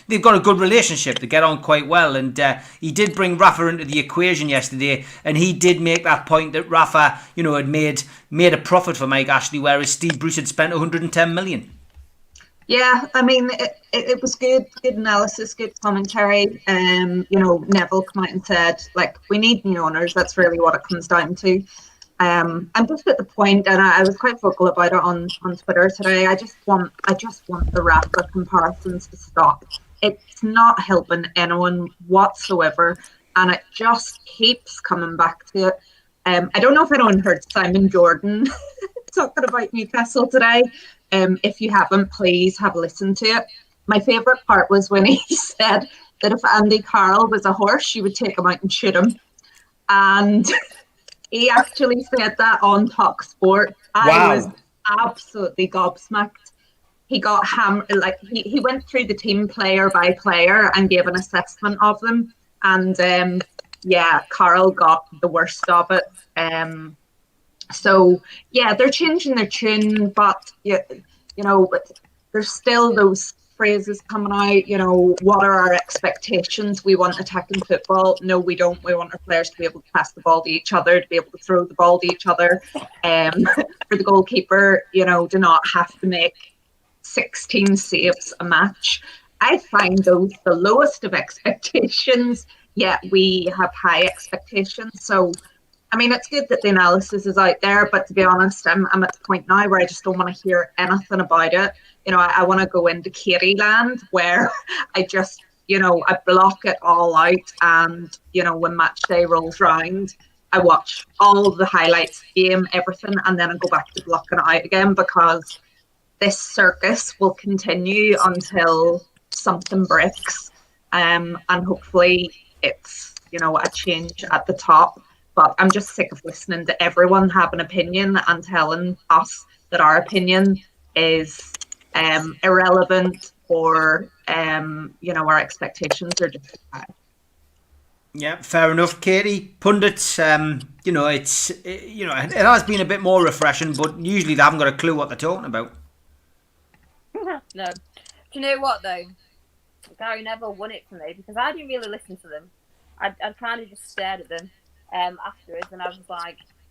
they've got a good relationship. They get on quite well, and he did bring Rafa into the equation yesterday, and he did make that point that Rafa, had made a profit for Mike Ashley, whereas Steve Bruce had spent 110 million. Yeah, I mean, it was good analysis, good commentary. Neville come out and said, like, we need new owners. That's really what it comes down to. I'm just at the point, and I was quite vocal about it on Twitter today. I just want the Rafa comparisons to stop. It's not helping anyone whatsoever, and it just keeps coming back to it. I don't know if anyone heard Simon Jordan talking about Newcastle today. If you haven't, please have a listen to it. My favourite part was when he said that if Andy Carroll was a horse, you would take him out and shoot him. And He actually said that on Talk Sport. I was absolutely gobsmacked. He got he went through the team player by player and gave an assessment of them. And Carl got the worst of it. So yeah, they're changing their tune, but but there's still those phrases coming out, what are our expectations? We want attacking football. No, we don't. We want our players to be able to pass the ball to each other, to be able to throw the ball to each other. For the goalkeeper, do not have to make 16 saves a match. I find those the lowest of expectations, yet we have high expectations. So, I mean, it's good that the analysis is out there, but to be honest, I'm at the point now where I just don't want to hear anything about it. I want to go into Katie land where I just, I block it all out. And, when match day rolls round, I watch all the highlights, game, everything, and then I go back to blocking it out again, because this circus will continue until something breaks. And hopefully it's, a change at the top. But I'm just sick of listening to everyone have an opinion and telling us that our opinion is irrelevant, or our expectations are just high. Yeah, fair enough, Katie. Pundits, it has been a bit more refreshing, but usually they haven't got a clue what they're talking about. No. Do you know what though? Gary Neville won it for me, because I didn't really listen to them. I kind of just stared at them afterwards, and I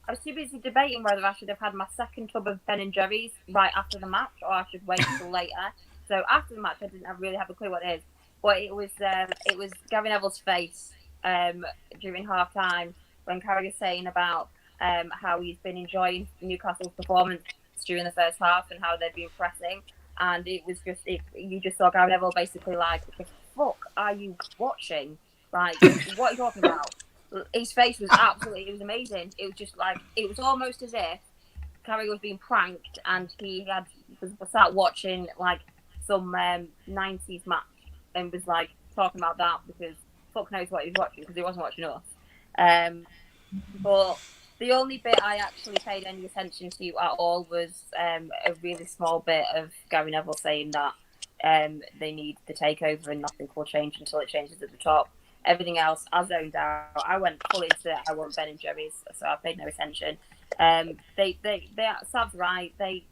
was too busy debating whether I should have had my second tub of Ben & Jerry's right after the match, or I should wait until later. So after the match, I didn't really have a clue what it is. But it was Gary Neville's face during half time when Carrie was saying about how he's been enjoying Newcastle's performance during the first half and how they've been pressing. And it was just, you just saw Gary Neville basically like, what the fuck are you watching? Like, what are you talking about? His face was it was amazing. It was just it was almost as if Carrie was being pranked and he was sat watching some 90s match and was talking about that, because fuck knows what he was watching, because he wasn't watching us. But the only bit I actually paid any attention to at all was a really small bit of Gary Neville saying that they need the takeover and nothing will change until it changes at the top. Everything else, I zoned out. I went full into it. I want Ben & Jerry's, so I paid no attention. Sav's right. They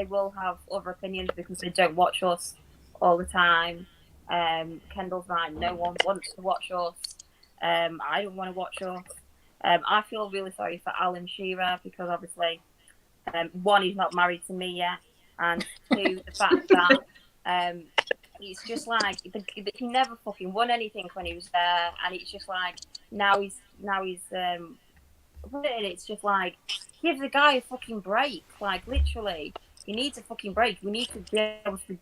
will have other opinions because they don't watch us all the time. Kendall's right. No one wants to watch us. I don't want to watch us. I feel really sorry for Alan Shearer, because obviously, one, he's not married to me yet, and two, the fact that it's just he never fucking won anything when he was there, and it's just now he's it's just give the guy a fucking break. Literally, he needs a fucking break. We need to be able to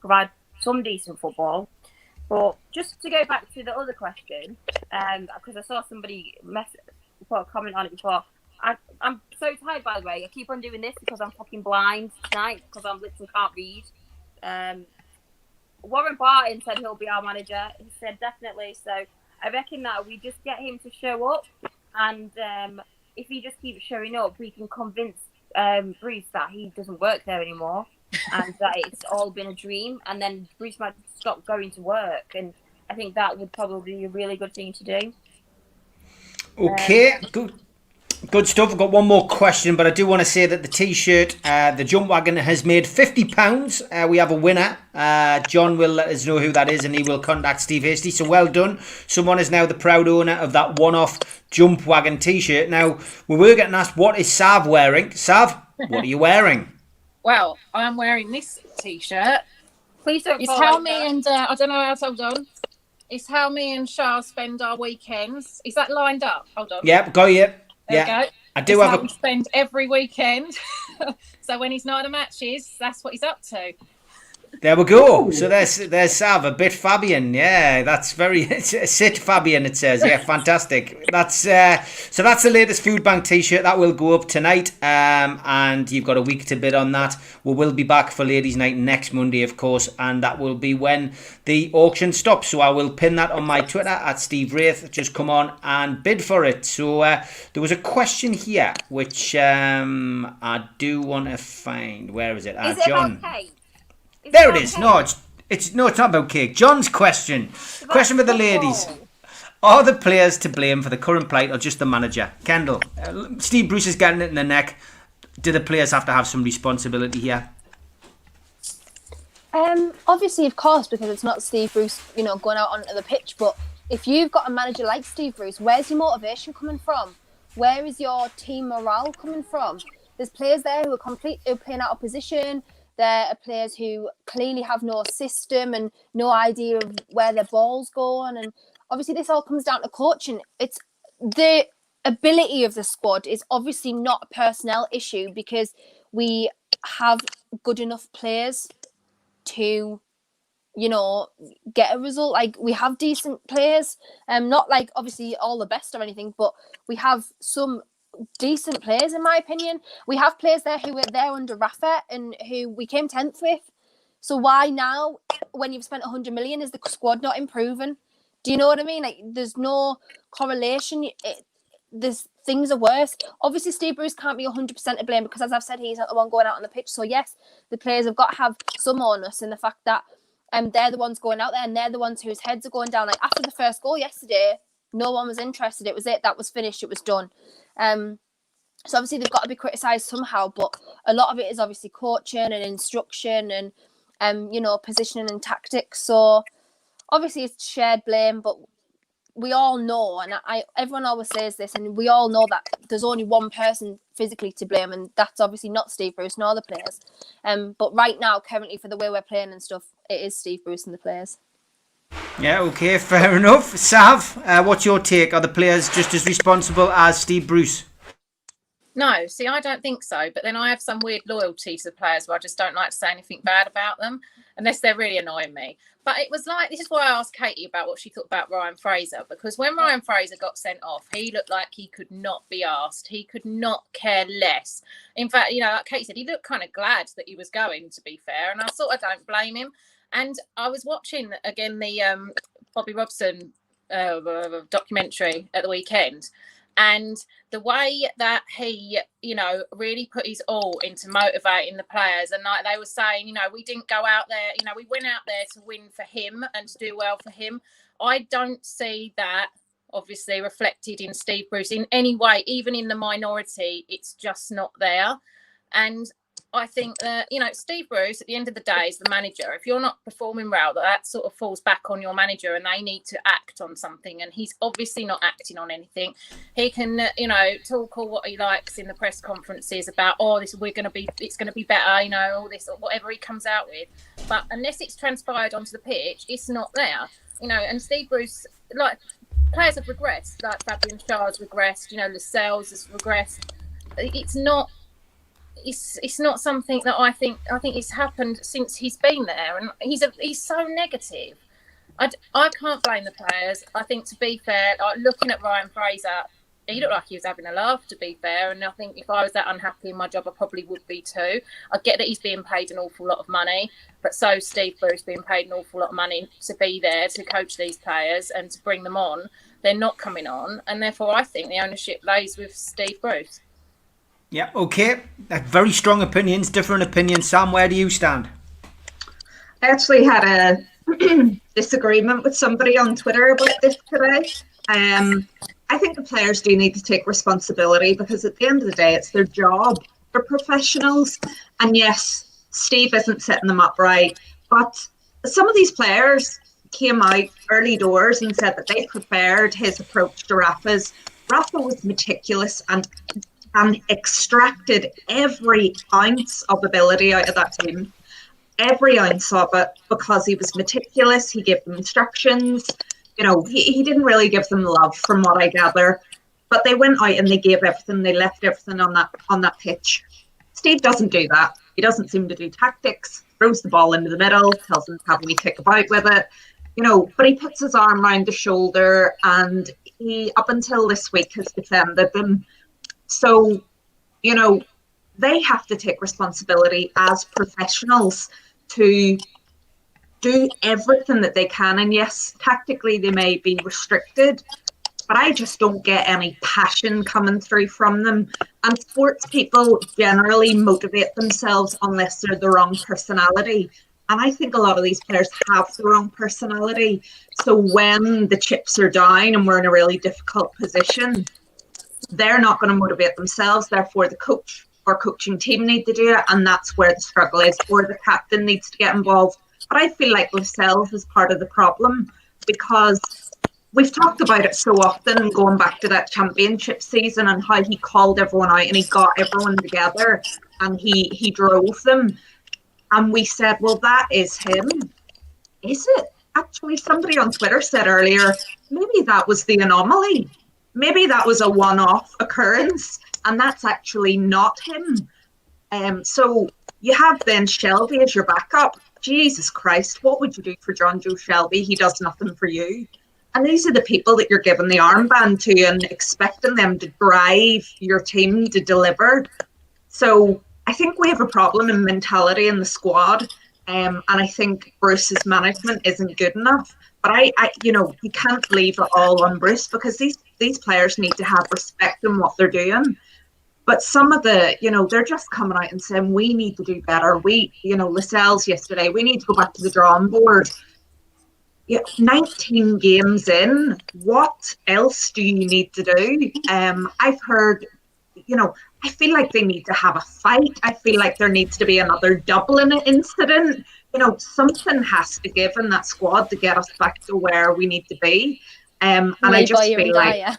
provide some decent football. But just to go back to the other question, because I saw somebody put a comment on it before. I'm so tired, by the way. I keep on doing this because I'm fucking blind tonight, because I'm literally can't read. Warren Barton said he'll be our manager. He said definitely. So I reckon that we just get him to show up, and if he just keeps showing up, we can convince Bruce that he doesn't work there anymore, and that it's all been a dream. And then Bruce might stop going to work, and I think that would probably be a really good thing to do. Okay, good stuff. I've got one more question, but I do want to say that the T-shirt, the Jump Wagon, has made £50. We have a winner. John will let us know who that is, and he will contact Steve Hasty. So well done. Someone is now the proud owner of that one-off Jump Wagon T-shirt. Now, we were getting asked, what is Sav wearing? Sav, what are you wearing? Well, I'm wearing this T-shirt. Please don't. It's how me and I don't know how to hold on. It's how me and Charles spend our weekends. Is that lined up? Hold on. Yep, got you. There we go. I do That's have how we spend every weekend. So when he's not at the matches, that's what he's up to. There we go. So there's Sav, a bit Fabian. Yeah, that's very sit Fabian. It says, yeah, fantastic. That's so that's the latest Food Bank T-shirt that will go up tonight. And you've got a week to bid on that. We will be back for Ladies' Night next Monday, of course, and that will be when the auction stops. So I will pin that on my Twitter at Steve Wraith. Just come on and bid for it. So there was a question here which I do want to find. Where is it? Is it John. about Kate? There it is. No, it's not about cake. John's question. Question for the ladies. Are the players to blame for the current plight or just the manager? Kendall, Steve Bruce is getting it in the neck. Do the players have to have some responsibility here? Obviously, of course, because it's not Steve Bruce, going out onto the pitch. But if you've got a manager like Steve Bruce, where's your motivation coming from? Where is your team morale coming from? There's players there who are playing out of position. There are players who clearly have no system and no idea of where their ball's going. And obviously this all comes down to coaching. It's the ability of the squad is obviously not a personnel issue because we have good enough players to, get a result. Like, we have decent players. Not like obviously all the best or anything, but we have some decent players, in my opinion. We have players there who were there under Rafa and who we came 10th with. So why now, when you've spent 100 million, is the squad not improving? Do you know what I mean? Like, there's no correlation. There's things are worse. Obviously, Steve Bruce can't be 100% to blame because, as I've said, he's not the one going out on the pitch. So yes, the players have got to have some onus in the fact that they're the ones going out there and they're the ones whose heads are going down. Like, after the first goal yesterday, no one was interested. It was it. That was finished. It was done. So obviously they've got to be criticised somehow, but a lot of it is obviously coaching and instruction and positioning and tactics. So obviously it's shared blame, but we all know, and everyone always says this, and we all know that there's only one person physically to blame, and that's obviously not Steve Bruce nor the players. But right now, currently, for the way we're playing and stuff, it is Steve Bruce and the players. Yeah, okay, fair enough. Sav, what's your take? Are the players just as responsible as Steve Bruce? No, see, I don't think so. But then I have some weird loyalty to the players where I just don't like to say anything bad about them, unless they're really annoying me. But it was like, this is why I asked Katie about what she thought about Ryan Fraser, because when Ryan Fraser got sent off, he looked like he could not be asked. He could not care less. In fact, like Katie said, he looked kind of glad that he was going, to be fair. And I sort of don't blame him. And I was watching, again, the Bobby Robson documentary at the weekend. And the way that he, really put his all into motivating the players. And like they were saying, we didn't go out there, we went out there to win for him and to do well for him. I don't see that obviously reflected in Steve Bruce in any way, even in the minority. It's just not there. And I think that, Steve Bruce, at the end of the day, is the manager. If you're not performing well, that sort of falls back on your manager and they need to act on something. And he's obviously not acting on anything. He can, talk all what he likes in the press conferences about, it's going to be better, all this, or whatever he comes out with. But unless it's transpired onto the pitch, it's not there. And Steve Bruce, like, players have regressed. Like Fabian Schär's regressed, Lascelles has regressed. It's not something that I think it's happened since he's been there, and he's so negative. I can't blame the players. I think, to be fair, like, looking at Ryan Fraser, he looked like he was having a laugh, to be fair, and I think if I was that unhappy in my job, I probably would be too. I get that he's being paid an awful lot of money, but so Steve Bruce being paid an awful lot of money to be there to coach these players and to bring them on. They're not coming on, and therefore I think the ownership lays with Steve Bruce. Yeah, okay. Very strong opinions, different opinions. Sam, where do you stand? I actually had a disagreement with somebody on Twitter about this today. I think the players do need to take responsibility because at the end of the day, it's their job. They're professionals. And yes, Steve isn't setting them up right. But some of these players came out early doors and said that they preferred his approach to Rafa's. Rafa was meticulous and extracted every ounce of ability out of that team, every ounce of it, because he was meticulous. He gave them instructions. He didn't really give them love, from what I gather, but they went out and they gave everything. They left everything on that pitch. Steve doesn't do that. He doesn't seem to do tactics, throws the ball into the middle, tells them to have me kick about with it. But he puts his arm around the shoulder, and he, up until this week, has defended them. So, they have to take responsibility as professionals to do everything that they can. And yes, tactically they may be restricted, but I just don't get any passion coming through from them. And sports people generally motivate themselves unless they're the wrong personality. And I think a lot of these players have the wrong personality. So when the chips are down and we're in a really difficult position, they're not going to motivate themselves. Therefore, the coach or coaching team need to do it. And that's where the struggle is, or the captain needs to get involved. But I feel like Lascelles is part of the problem, because we've talked about it so often, going back to that championship season and how he called everyone out and he got everyone together and he drove them. And we said, well, that is him. Is it? Actually, somebody on Twitter said earlier, maybe that was the anomaly. Maybe that was a one-off occurrence, and that's actually not him. So you have then Shelby as your backup. Jesus Christ, what would you do for John Joe Shelby? He does nothing for you. And these are the people that you're giving the armband to and expecting them to drive your team to deliver. So I think we have a problem in mentality in the squad. And I think Bruce's management isn't good enough. But you can't leave it all on Bruce, because these players need to have respect in what they're doing. But some of the, they're just coming out and saying, we need to do better. Lascelles yesterday, we need to go back to the drawing board. 19 games in, what else do you need to do? I've heard, I feel like they need to have a fight. I feel like there needs to be another Dublin incident. Something has to give in that squad to get us back to where we need to be. And I just feel like,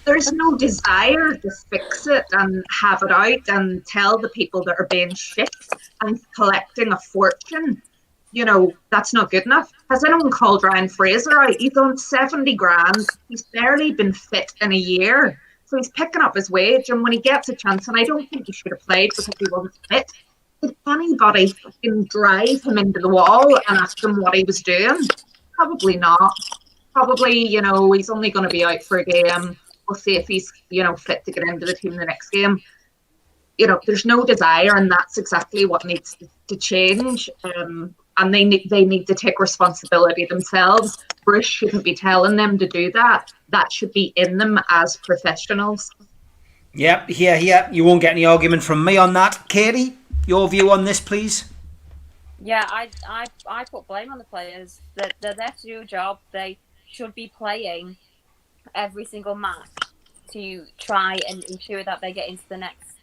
there's no desire to fix it and have it out and tell the people that are being shit and collecting a fortune. That's not good enough. Has anyone called Ryan Fraser out? He's on 70 grand. He's barely been fit in a year. So he's picking up his wage, and when he gets a chance, and I don't think he should have played because he wasn't fit, did anybody fucking drive him into the wall and ask him what he was doing? Probably not. Probably, he's only going to be out for a game. We'll see if he's, fit to get into the team the next game. There's no desire, and that's exactly what needs to change. And they need to take responsibility themselves. Bruce shouldn't be telling them to do that. That should be in them as professionals. Yep, yeah. You won't get any argument from me on that. Katie, your view on this, please? Yeah, I put blame on the players. They're there to do a job. They should be playing every single match to try and ensure that they get into the next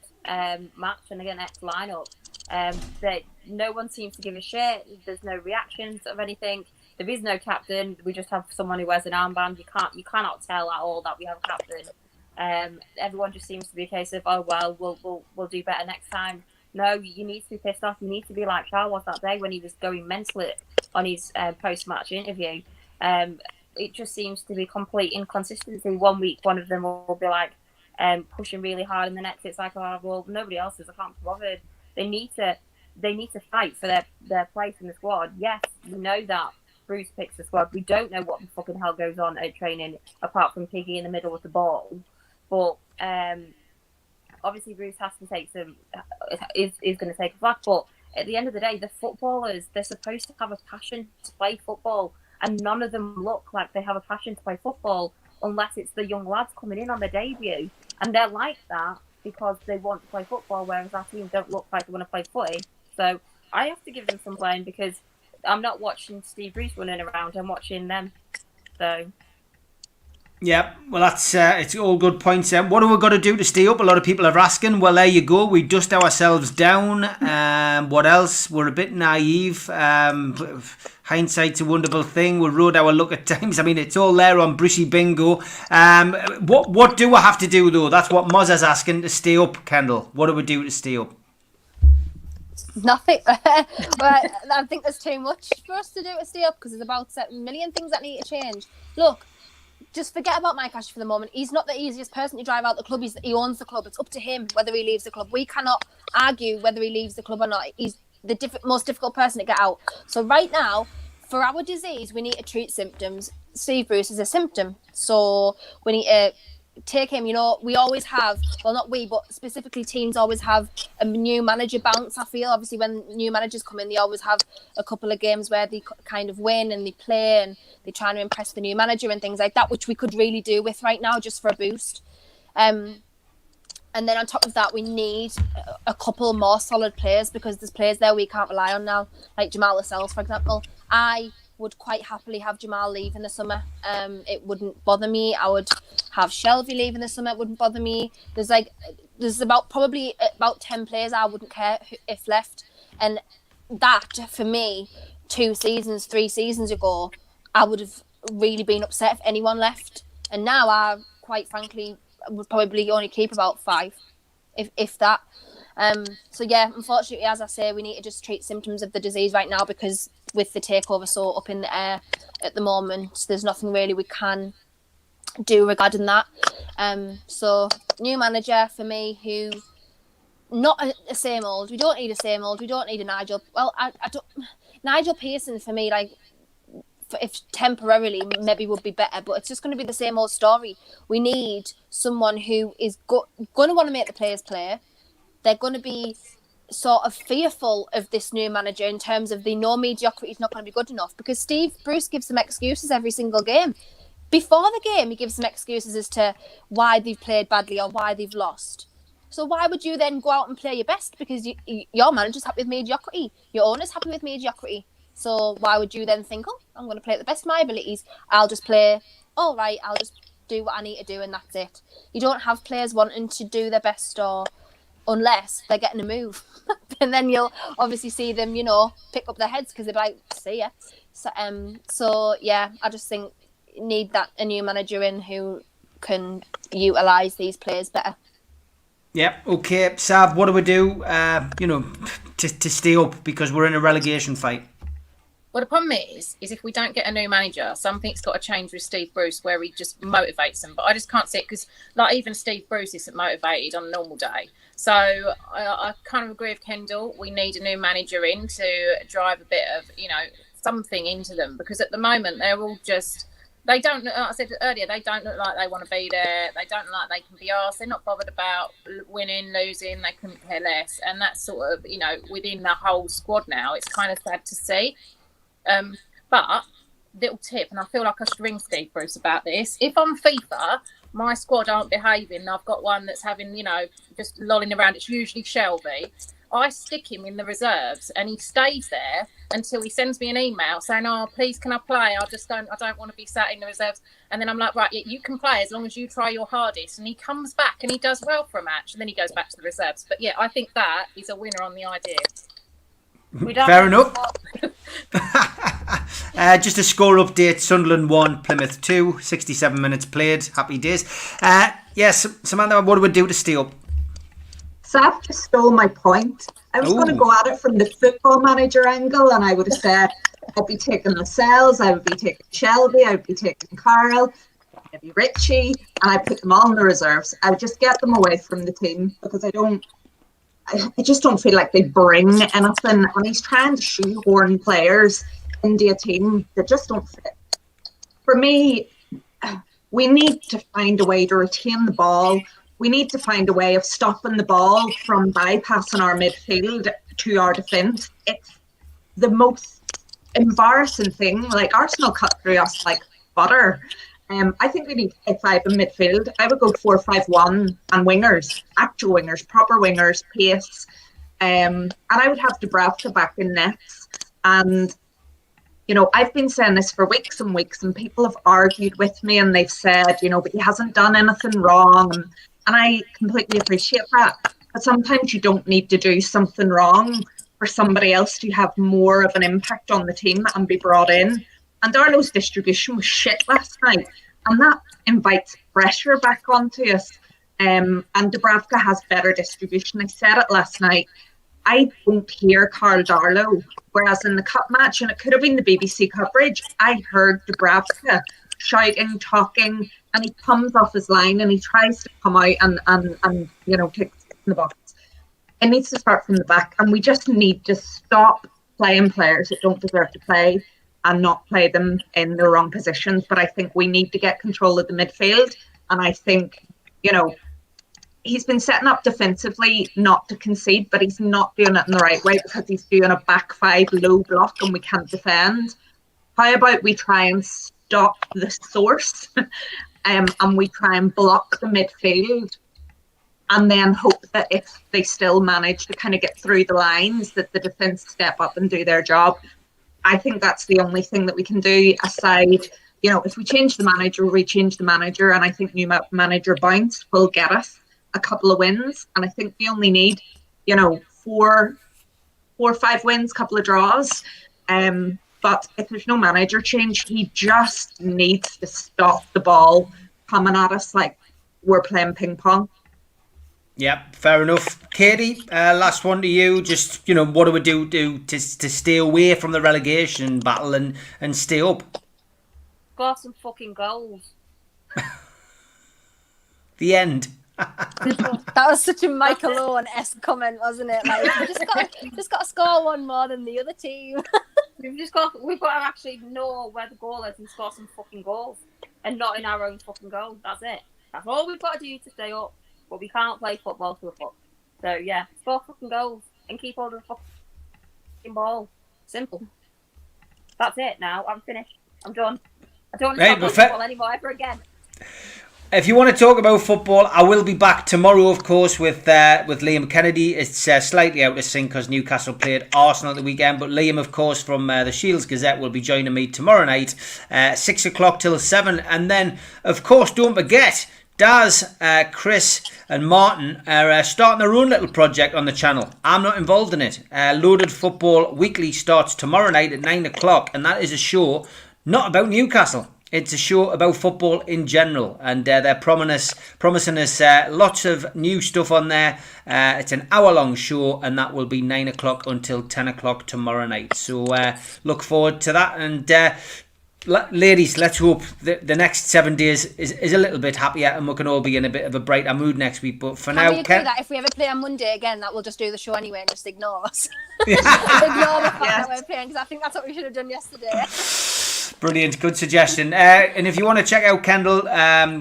match and they get next lineup. That no one seems to give a shit. There's no reactions of anything. There is no captain. We just have someone who wears an armband. You cannot tell at all that we have a captain. Everyone just seems to be a case of, oh well, we'll do better next time. No, you need to be pissed off. You need to be like Charles was that day when he was going mentally on his post-match interview. It just seems to be complete inconsistency. 1 week, one of them will be like pushing really hard, and the next it's like, oh well, nobody else is. I can't be bothered. They need to fight for their place in the squad. Yes, we know that Bruce picks the squad. We don't know what the fucking hell goes on at training apart from Piggy in the middle with the ball. But obviously Bruce has to take is going to take a flak. But at the end of the day, the footballers, they're supposed to have a passion to play football, and none of them look like they have a passion to play football unless it's the young lads coming in on their debut, and they're like that because they want to play football, whereas our team don't look like they want to play footy. So I have to give them some blame, because I'm not watching Steve Bruce running around, I'm watching them. So yeah, well, that's it's all good points. What have we got to do to stay up? A lot of people are asking. Well, there you go. We dust ourselves down. What else? We're a bit naive. Hindsight's a wonderful thing. We rode our luck at times. I mean, it's all there on Brucey Bingo. What do I have to do, though? That's what Moz is asking, to stay up, Kendall. What do we do to stay up? Nothing. But I think there's too much for us to do to stay up, because there's about 7 million things that need to change. Look, just forget about Mike Ashley for the moment. He's not the easiest person to drive out the club. He owns the club. It's up to him whether he leaves the club. We cannot argue whether he leaves the club or not. He's the most difficult person to get out. So right now, for our disease, we need to treat symptoms. Steve Bruce is a symptom. So we need to take him. You know, we always have, well, not we, but specifically teams always have a new manager bounce, I feel. Obviously, when new managers come in, they always have a couple of games where they kind of win and they play and they're trying to impress the new manager and things like that, which we could really do with right now just for a boost. And then on top of that, we need a couple more solid players because there's players there we can't rely on now, like Jamal Lascelles, for example. I would quite happily have Jamal leave in the summer. It wouldn't bother me. I would have Shelby leave in the summer. It wouldn't bother me. There's probably about 10 players I wouldn't care if left. And that, for me, 3 seasons ago, I would have really been upset if anyone left. And now I, quite frankly, would probably only keep about 5, if that. So yeah, unfortunately, as I say, we need to just treat symptoms of the disease right now because with the takeover so up in the air at the moment, there's nothing really we can do regarding that. So new manager for me, who not a same old. We don't need a same old. We don't need a Nigel. Well, I don't. Nigel Pearson for me, like, if temporarily maybe would be better, but it's just going to be the same old story. We need someone who is going to want to make the players play. They're going to be sort of fearful of this new manager in terms of they know mediocrity is not going to be good enough because Steve Bruce gives them excuses every single game. Before the game, he gives them excuses as to why they've played badly or why they've lost. So why would you then go out and play your best? Because your manager's happy with mediocrity. Your owner's happy with mediocrity. So why would you then think, oh, I'm going to play at the best of my abilities. I'll just play, all right, I'll just do what I need to do and that's it. You don't have players wanting to do their best or unless they're getting a move. And then you'll obviously see them, you know, pick up their heads because they're like, see ya. So yeah, I just think need a new manager in who can utilise these players better. Yeah, okay. Sav, what do we do, to stay up because we're in a relegation fight? Well, the problem is if we don't get a new manager, something's got to change with Steve Bruce where he just motivates them. But I just can't see it because, like, even Steve Bruce isn't motivated on a normal day. So I kind of agree with Kendall. We need a new manager in to drive a bit of, something into them because at the moment they're all just, they don't, like I said earlier, they don't look like they want to be there. They don't look like they can be asked. They're not bothered about winning, losing. They couldn't care less. And that's sort of, within the whole squad now, it's kind of sad to see. But little tip, and I feel like I should ring Steve Bruce about this. If on FIFA my squad aren't behaving, I've got one that's having, just lolling around. It's usually Shelby. I stick him in the reserves, and he stays there until he sends me an email saying, "Oh, please, can I play? I don't want to be sat in the reserves." And then I'm like, "Right, you can play as long as you try your hardest." And he comes back and he does well for a match, and then he goes back to the reserves. But yeah, I think that is a winner on the idea. Fair enough. Just a score update. Sunderland 1, Plymouth 2, 67 minutes played. Happy days. Yes, Samantha, what do we do to stay up? Saf just stole my point. I was going to go at it from the football manager angle, and I would have said I'd be taking Lascelles, I would be taking Shelby, I would be taking Carl, maybe Richie, and I'd put them all in the reserves. I would just get them away from the team because I just don't feel like they bring anything, and he's trying to shoehorn players into a team that just don't fit. For me, we need to find a way to retain the ball. We need to find a way of stopping the ball from bypassing our midfield to our defence. It's the most embarrassing thing. Like, Arsenal cut through us like butter. I think we need a 5 in midfield. I would go 4-5-1 and wingers, actual wingers, proper wingers, pace. And I would have Dubravka back in nets. And, I've been saying this for weeks and weeks, and people have argued with me and they've said, but he hasn't done anything wrong. And I completely appreciate that. But sometimes you don't need to do something wrong for somebody else to have more of an impact on the team and be brought in. And Darlow's distribution was shit last night. And that invites pressure back onto us. And Dubravka has better distribution. I said it last night. I don't hear Carl Darlow. Whereas in the cup match, and it could have been the BBC coverage, I heard Dubravka shouting, talking, and he comes off his line and he tries to come out and you know, take the box. It needs to start from the back, and we just need to stop playing players that don't deserve to play and not play them in the wrong positions. But I think we need to get control of the midfield, and I think, you know, he's been setting up defensively not to concede, but he's not doing it in the right way because he's doing a back five low block and we can't defend. How about we try and stop the source and we try and block the midfield, and then hope that if they still manage to kind of get through the lines, that the defence step up and do their job. I think that's the only thing that we can do aside, you know, if we change the manager, we change the manager, and I think new manager bounce will get us a couple of wins. And I think we only need, you know, four or 5 wins, couple of draws. But if there's no manager change, he just needs to stop the ball coming at us like we're playing ping pong. Yep, fair enough. Katie, last one to you. Just, you know, what do we do to stay away from the relegation battle and stay up? Score some fucking goals. The end. That was such a Michael Owen-esque comment, wasn't it? Like, we just got to score one more than the other team. We've got to actually know where the goal is and score some fucking goals, and not in our own fucking goal. That's it. That's all we've got to do to stay up. But we can't play football to a foot. So yeah, score fucking goals and keep hold of the fucking ball. Simple. That's it. Now I'm finished. I'm done. I don't want to talk about football anymore ever again. If you want to talk about football, I will be back tomorrow, of course, with Liam Kennedy. It's slightly out of sync because Newcastle played Arsenal at the weekend. But Liam, of course, from the Shields Gazette will be joining me tomorrow night, 6 o'clock till 7. And then, of course, don't forget, Daz, Chris and Martin are starting their own little project on the channel. I'm not involved in it. Loaded Football Weekly starts tomorrow night at 9 o'clock, and that is a show not about Newcastle. It's a show about football in general, and they're promising us lots of new stuff on there. It's an hour-long show, and that will be 9 o'clock until 10 o'clock tomorrow night. So look forward to that, and ladies, let's hope the next 7 days is a little bit happier and we can all be in a bit of a brighter mood next week. But for now, we agree that if we ever play on Monday again, that we'll just do the show anyway and just ignore us. Ignore the fact that we're playing, because I think that's what we should have done yesterday. Brilliant, good suggestion. And if you want to check out Kendall,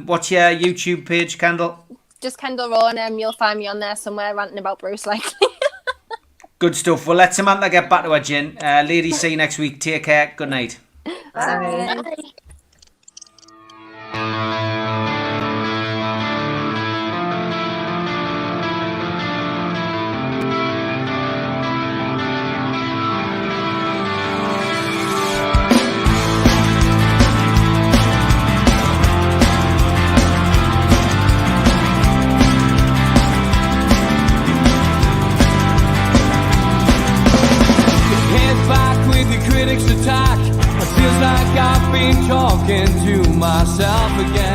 what's your YouTube page, Kendall? Just Kendall Rowan, you'll find me on there somewhere ranting about Bruce likely. Good stuff. Well, let Samantha get back to her gin. Ladies, see you next week. Take care. Good night. Bye. Head back with the critics attack. It feels like I've been talking to myself again.